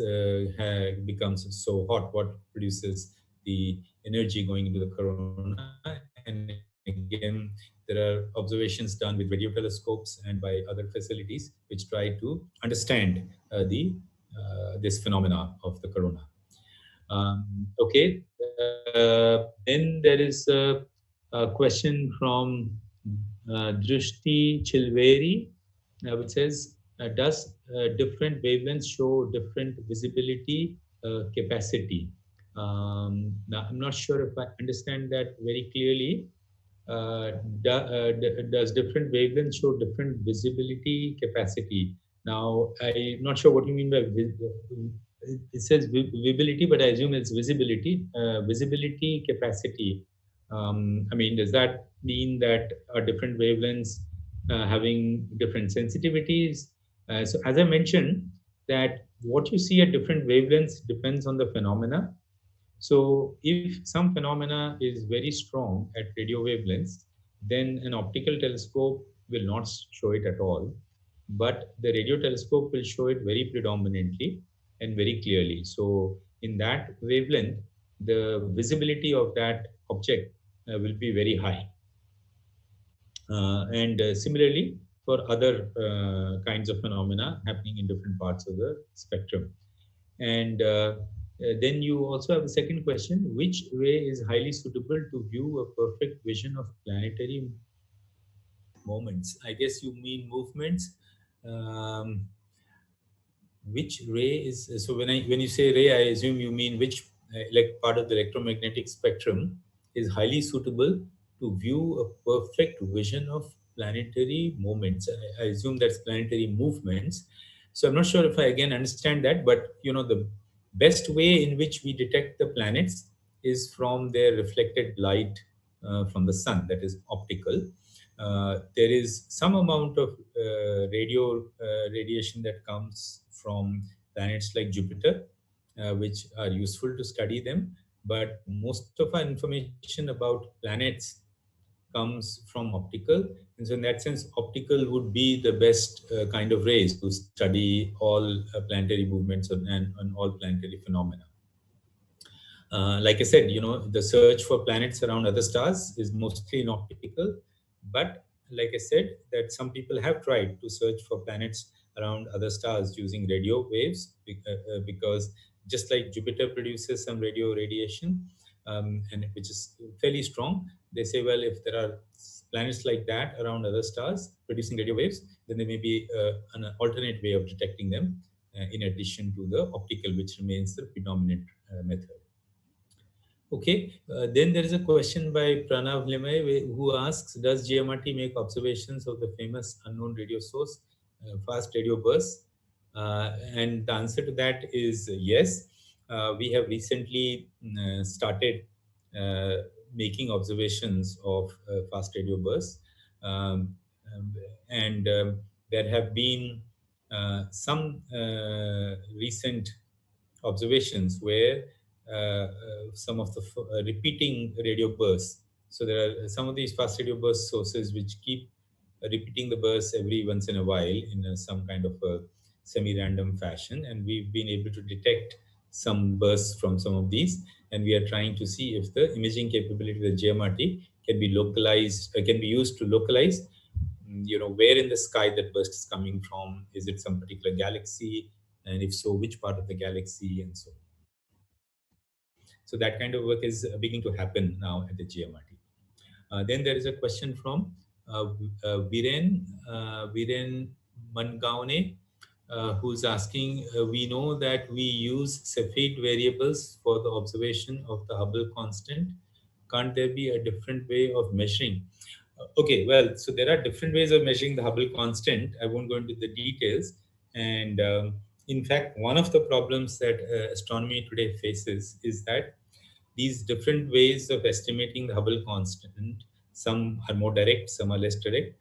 becomes so hot. What produces the energy going into the corona? And again, there are observations done with radio telescopes and by other facilities which try to understand this phenomena of the corona. Okay. Then there is a question from Drishti Chilveri, which says, does different wavelengths show different visibility capacity? Now, I'm not sure if I understand that very clearly. Does different wavelengths show different visibility capacity? Now, I'm not sure what you mean by it says visibility, but I assume it's visibility. Visibility capacity. I mean, does that mean that are different wavelengths having different sensitivities? So, as I mentioned, that what you see at different wavelengths depends on the phenomena. So if some phenomena is very strong at radio wavelengths, then an optical telescope will not show it at all, but the radio telescope will show it very predominantly and very clearly. So in that wavelength, the visibility of that object will be very high. And similarly, for other kinds of phenomena happening in different parts of the spectrum. And then you also have a second question: which ray is highly suitable to view a perfect vision of planetary moments? I guess you mean movements. Um, which ray is so when you say ray, I assume you mean which like part of the electromagnetic spectrum is highly suitable to view a perfect vision of planetary movements. I assume that's planetary movements. So I'm not sure if I again understand that, but the best way in which we detect the planets is from their reflected light from the sun, that is optical. There is some amount of radiation that comes from planets like Jupiter, which are useful to study them. But most of our information about planets comes from optical. And so, in that sense, optical would be the best kind of rays to study all planetary movements and all planetary phenomena. Like I said, the search for planets around other stars is mostly in optical. But like I said, that some people have tried to search for planets around other stars using radio waves, because just like Jupiter produces some radio radiation, and which is fairly strong, they say, well, if there are planets like that around other stars producing radio waves, then there may be an alternate way of detecting them, in addition to the optical, which remains the predominant method. Okay, then there is a question by Pranav Limay who asks: does GMRT make observations of the famous unknown radio source, fast radio bursts? And the answer to that is yes. We have recently started uh, making observations of fast radio bursts, um, um, and there have been some recent observations where some of the repeating radio bursts. So there are some of these fast radio burst sources which keep repeating the bursts every once in a while in some kind of a semi-random fashion, and we've been able to detect some bursts from some of these, and we are trying to see if the imaging capability of the GMRT can be localized, can be used to localize, where in the sky that burst is coming from. Is it some particular galaxy, and if so, which part of the galaxy, and so on. So that kind of work is beginning to happen now at the GMRT. Then there is a question from Viren Mangaone, who's asking, we know that we use Cepheid variables for the observation of the Hubble constant. Can't there be a different way of measuring? Okay, well, so there are different ways of measuring the Hubble constant. I won't go into the details. And in fact, one of the problems that astronomy today faces is that these different ways of estimating the Hubble constant, some are more direct, some are less direct,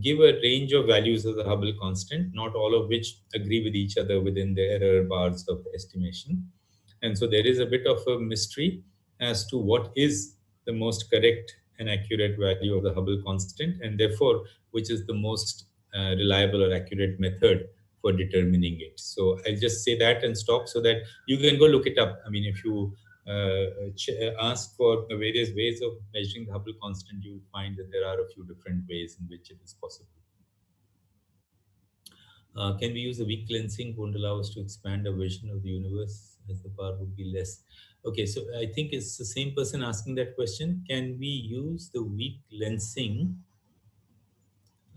give a range of values of the Hubble constant, not all of which agree with each other within the error bars of the estimation. And so there is a bit of a mystery as to what is the most correct and accurate value of the Hubble constant, and therefore, which is the most reliable or accurate method for determining it. So I'll just say that and stop so that you can go look it up. I mean, if you ask for the various ways of measuring the Hubble constant, you will find that there are a few different ways in which it is possible. Can we use the weak lensing? Won't allow us to expand our vision of the universe as the power would be less. Okay, so I think it's the same person asking that question. Can we use the weak lensing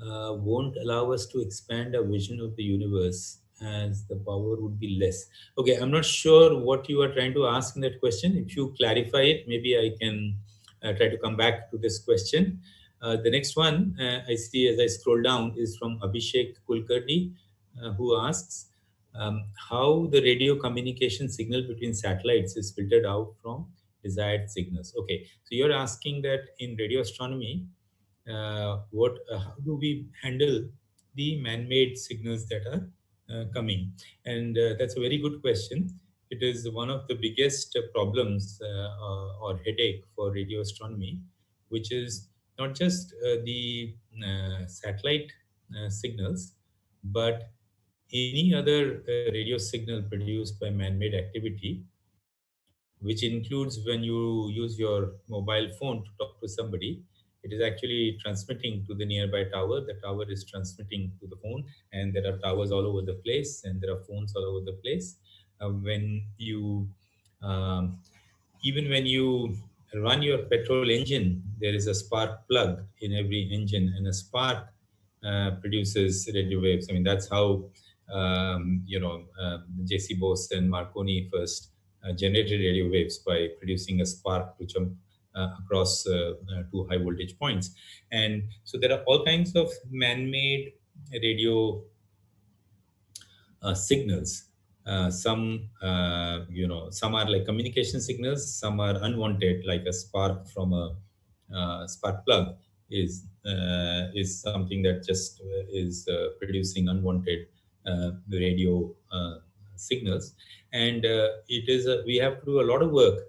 won't allow us to expand our vision of the universe as the power would be less. Okay, I'm not sure what you are trying to ask in that question. If you clarify it, maybe I can try to come back to this question. The next one I see as I scroll down is from Abhishek Kulkarni, who asks how the radio communication signal between satellites is filtered out from desired signals. Okay, so you're asking that in radio astronomy, how do we handle the man-made signals that are coming? And that's a very good question. It is one of the biggest problems or headache for radio astronomy, which is not just the satellite signals, but any other radio signal produced by man-made activity, which includes when you use your mobile phone to talk to somebody. It is actually transmitting to the nearby tower. The tower is transmitting to the phone, and there are towers all over the place, and there are phones all over the place. when you um, even when you run your petrol engine, there is a spark plug in every engine, and a spark produces radio waves. I mean, that's how J.C. Bose and Marconi first generated radio waves by producing a spark to jump across two high voltage points. And so there are all kinds of man-made radio signals. Some are like communication signals, some are unwanted, like a spark from a spark plug is something that just is producing unwanted radio signals. And we have to do a lot of work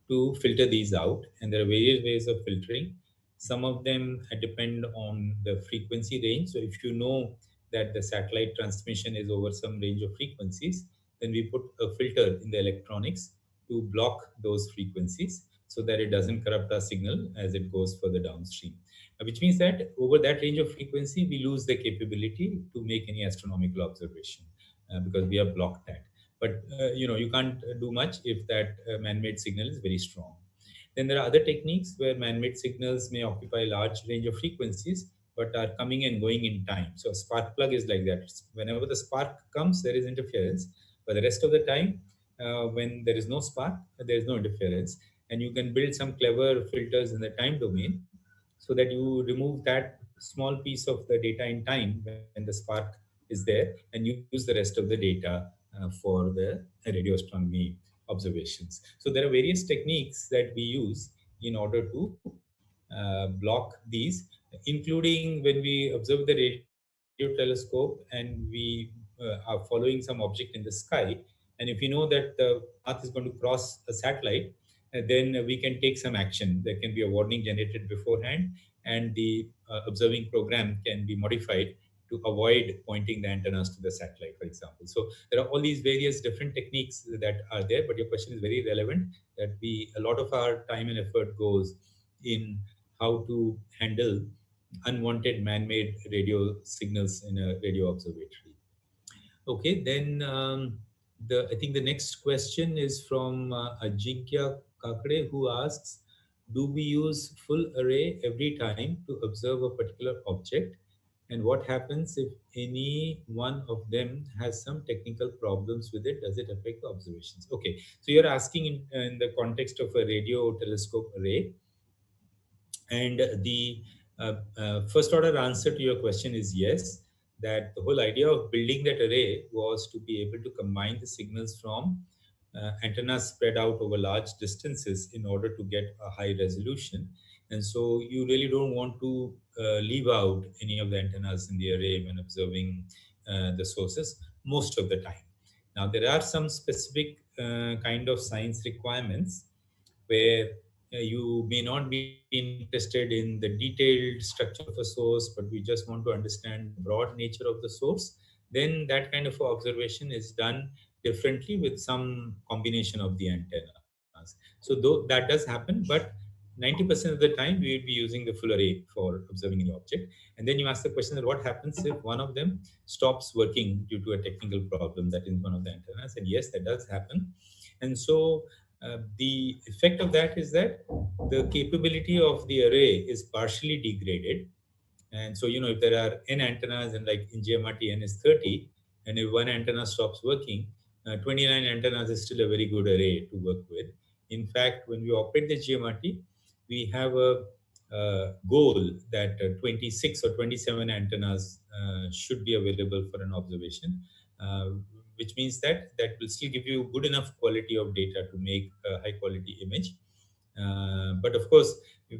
to filter these out, and there are various ways of filtering. Some of them depend on the frequency range. So if you know that the satellite transmission is over some range of frequencies, then we put a filter in the electronics to block those frequencies so that it doesn't corrupt our signal as it goes further downstream. Which means that over that range of frequency, we lose the capability to make any astronomical observation because we have blocked that. But you can't do much if that man-made signal is very strong. Then there are other techniques where man-made signals may occupy a large range of frequencies but are coming and going in time. So a spark plug is like that. Whenever the spark comes, there is interference. But the rest of the time, when there is no spark, there is no interference. And you can build some clever filters in the time domain so that you remove that small piece of the data in time when the spark is there, and use the rest of the data for the radio astronomy observations. So there are various techniques that we use in order to block these, including when we observe the radio telescope and we are following some object in the sky. And if we know that the path is going to cross a satellite, then we can take some action. There can be a warning generated beforehand, and the observing program can be modified to avoid pointing the antennas to the satellite, for example. So there are all these various different techniques that are there, but your question is very relevant, that a lot of our time and effort goes in how to handle unwanted man-made radio signals in a radio observatory. Okay, then I think the next question is from Ajinkya Kakade, who asks, do we use full array every time to observe a particular object? And what happens if any one of them has some technical problems with it? Does it affect the observations? Okay, so you're asking in the context of a radio telescope array. And the first order answer to your question is yes, that the whole idea of building that array was to be able to combine the signals from antennas spread out over large distances in order to get a high resolution. And so you really don't want to leave out any of the antennas in the array when observing the sources most of the time. Now, there are some specific kind of science requirements where you may not be interested in the detailed structure of a source, but we just want to understand the broad nature of the source. Then that kind of observation is done differently with some combination of the antennas. So though that does happen, but 90% of the time we will be using the full array for observing any object. And then you ask the question that what happens if one of them stops working due to a technical problem that is one of the antennas? And yes, that does happen. And so the effect of that is that the capability of the array is partially degraded. And so, if there are n antennas, and like in GMRT, n is 30, and if one antenna stops working, 29 antennas is still a very good array to work with. In fact, when we operate the GMRT, we have a goal that 26 or 27 antennas should be available for an observation, which means that will still give you good enough quality of data to make a high quality image. But of course,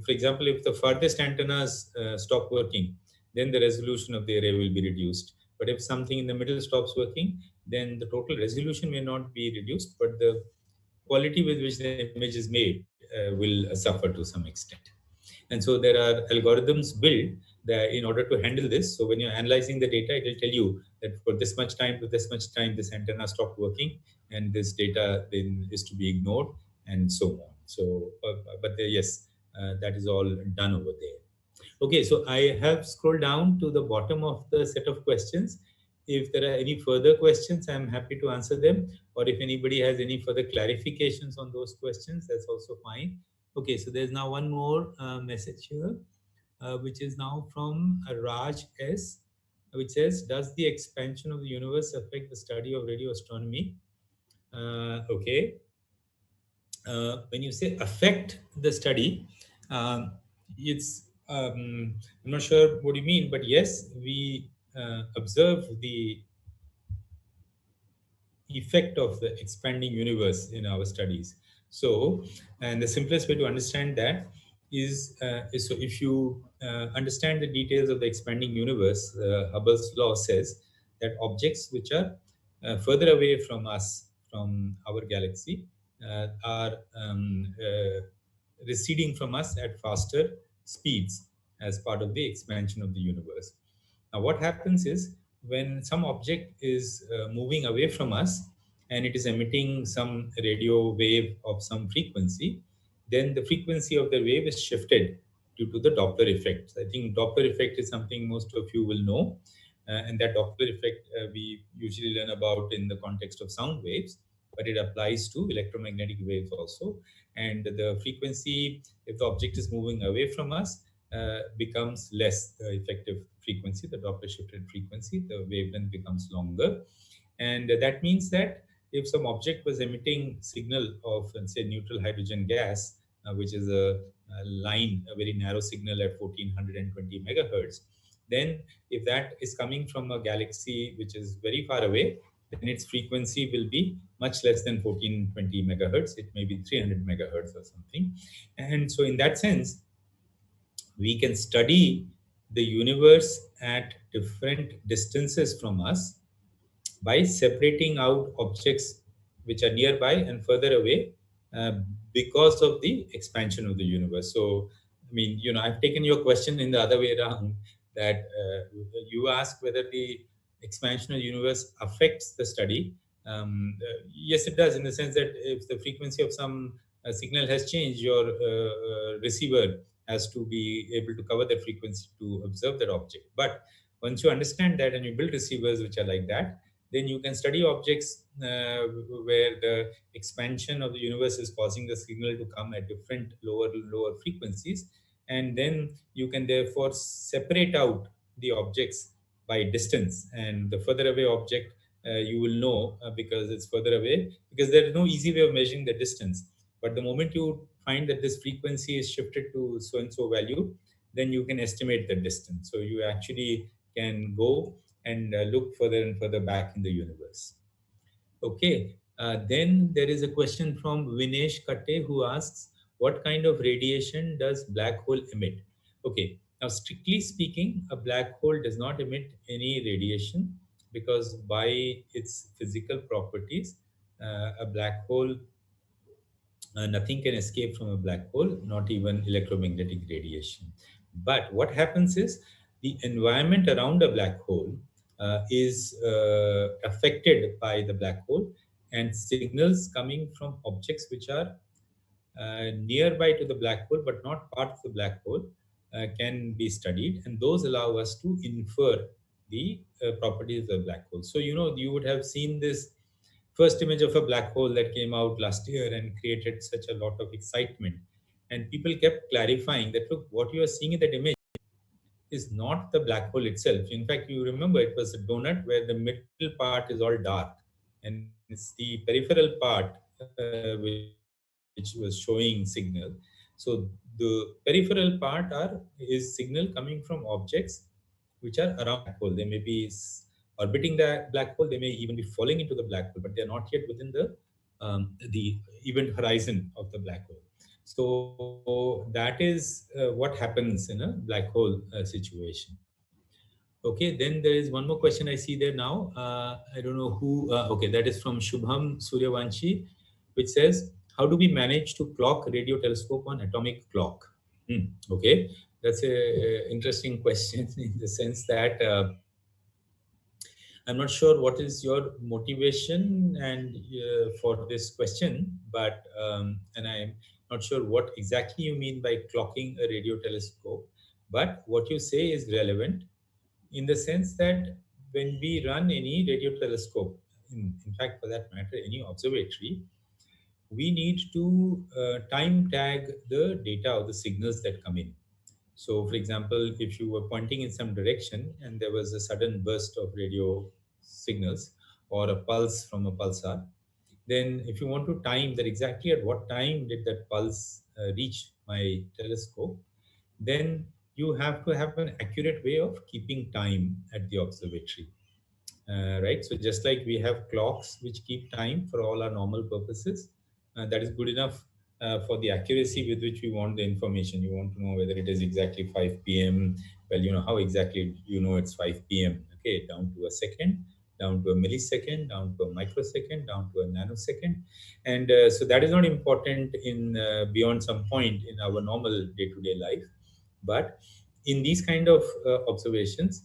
for example, if the farthest antennas stop working, then the resolution of the array will be reduced. But if something in the middle stops working, then the total resolution may not be reduced, but the quality with which the image is made will suffer to some extent. And so there are algorithms built that in order to handle this. So when you're analyzing the data, it will tell you that for this much time to this much time, this antenna stopped working, and this data then is to be ignored, and so on. So, yes, that is all done over there. Okay, so I have scrolled down to the bottom of the set of questions. If there are any further questions, I'm happy to answer them, or if anybody has any further clarifications on those questions, that's also fine. Okay, so there's now one more message here, which is now from Raj S, which says, "Does the expansion of the universe affect the study of radio astronomy?" Okay, when you say affect the study, it's I'm not sure what you mean, but yes, we observe the effect of the expanding universe in our studies. So, and the simplest way to understand that is so if you understand the details of the expanding universe, Hubble's law says that objects which are further away from us, from our galaxy, are receding from us at faster speeds as part of the expansion of the universe. Now, what happens is when some object is moving away from us and it is emitting some radio wave of some frequency, then the frequency of the wave is shifted due to the Doppler effect. I think Doppler effect is something most of you will know. And that Doppler effect we usually learn about in the context of sound waves, but it applies to electromagnetic waves also. And the frequency, if the object is moving away from us, becomes less, the effective frequency, the Doppler shifted frequency, the wavelength becomes longer. And that means that if some object was emitting signal of, let's say, neutral hydrogen gas, which is a line, a very narrow signal at 1420 megahertz, then if that is coming from a galaxy which is very far away, then its frequency will be much less than 1420 megahertz. It may be 300 megahertz or something. And so in that sense, we can study the universe at different distances from us by separating out objects which are nearby and further away, uh, because of the expansion of the universe. So, I mean, I've taken your question in the other way around, that you ask whether the expansion of the universe affects the study. Yes, it does, in the sense that if the frequency of some signal has changed, your receiver has to be able to cover that frequency to observe that object. But once you understand that and you build receivers which are like that, then you can study objects where the expansion of the universe is causing the signal to come at different lower frequencies, and then you can therefore separate out the objects by distance. And the further away object, you will know, because it's further away, because there is no easy way of measuring the distance. But the moment you find that this frequency is shifted to so and so value, then you can estimate the distance. So you actually can go and look further and further back in the universe. Okay, then there is a question from Vinesh Katte, who asks, what kind of radiation does black hole emit? Okay, now strictly speaking, a black hole does not emit any radiation, because by its physical properties, a black hole, nothing can escape from a black hole, not even electromagnetic radiation. But what happens is the environment around a black hole is affected by the black hole, and signals coming from objects which are nearby to the black hole but not part of the black hole can be studied, and those allow us to infer the properties of the black hole. So, you would have seen this first image of a black hole that came out last year and created such a lot of excitement. And people kept clarifying that, look, what you are seeing in that image is not the black hole itself. In fact, you remember it was a donut where the middle part is all dark, and it's the peripheral part which was showing signal. So the peripheral part is signal coming from objects which are around the black hole. They may be orbiting the black hole, they may even be falling into the black hole, but they are not yet within the event horizon of the black hole. So that is what happens in a black hole situation. Okay, then there is one more question I see there now. I don't know who. Okay, that is from Shubham Suryavanshi, which says, "How do we manage to clock radio telescope on atomic clock?" Okay, that's a interesting question in the sense that I'm not sure what is your motivation and for this question, but and I'm not sure what exactly you mean by clocking a radio telescope. But what you say is relevant, in the sense that when we run any radio telescope, in fact, for that matter, any observatory, we need to time tag the data or the signals that come in. So, for example, if you were pointing in some direction and there was a sudden burst of radio signals or a pulse from a pulsar, then if you want to time that exactly at what time did that pulse reach my telescope, then you have to have an accurate way of keeping time at the observatory. Right? So just like we have clocks which keep time for all our normal purposes, that is good enough for the accuracy with which we want the information. You want to know whether it is exactly 5 p.m. Well, you know how exactly you know it's 5 p.m. Okay, down to a second, down to a millisecond, down to a microsecond, down to a nanosecond, and so that is not important in beyond some point in our normal day-to-day life, but in these kind of observations,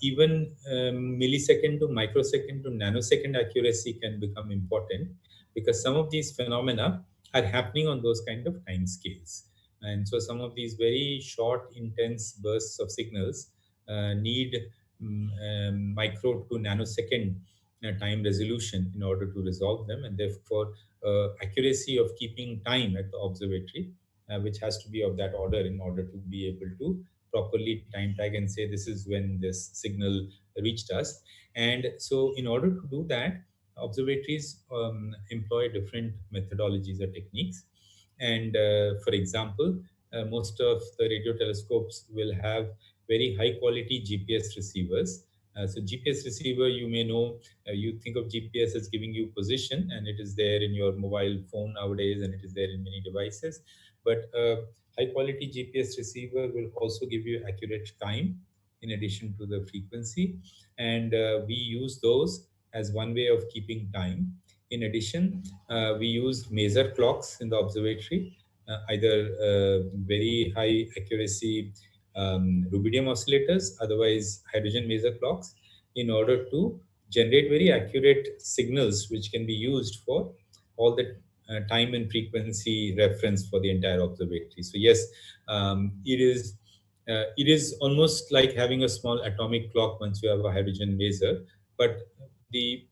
even millisecond to microsecond to nanosecond accuracy can become important because some of these phenomena are happening on those kind of time scales. And so some of these very short, intense bursts of signals need micro to nanosecond time resolution in order to resolve them, and therefore accuracy of keeping time at the observatory, which has to be of that order in order to be able to properly time tag and say this is when this signal reached us. And so in order to do that, observatories employ different methodologies or techniques. And for example, most of the radio telescopes will have very high quality GPS receivers. So GPS receiver, you may know, you think of GPS as giving you position, and it is there in your mobile phone nowadays, and it is there in many devices. But high quality GPS receiver will also give you accurate time in addition to the frequency. And we use those as one way of keeping time. In addition, we use maser clocks in the observatory, either very high accuracy rubidium oscillators, otherwise hydrogen maser clocks, in order to generate very accurate signals which can be used for all the time and frequency reference for the entire observatory. So yes, it is almost like having a small atomic clock once you have a hydrogen maser, but the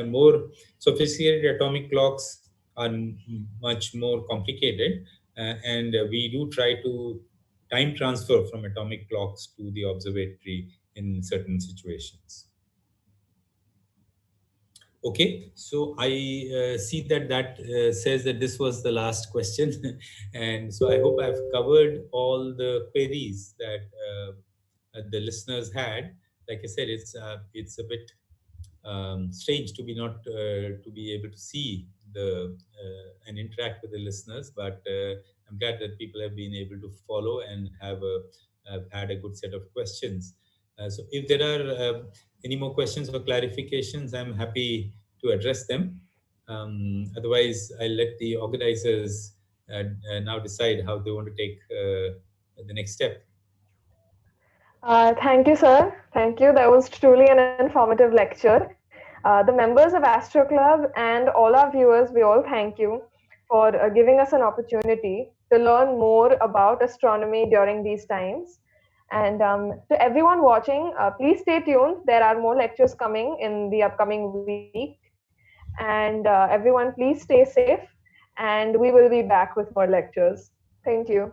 more sophisticated atomic clocks are much more complicated, and we do try to time transfer from atomic clocks to the observatory in certain situations. Okay, so I see that says that this was the last question, and so I hope I've covered all the queries that the listeners had. Like I said, it's a bit strange to be not to be able to see the and interact with the listeners, but I'm glad that people have been able to follow and have had a good set of questions. So if there are any more questions or clarifications, I'm happy to address them. Otherwise, I'll let the organizers now decide how they want to take the next step. Thank you, sir. Thank you. That was truly an informative lecture. The members of Astro Club and all our viewers, we all thank you for giving us an opportunity to learn more about astronomy during these times. And to everyone watching, please stay tuned. There are more lectures coming in the upcoming week. And everyone, please stay safe. And we will be back with more lectures. Thank you.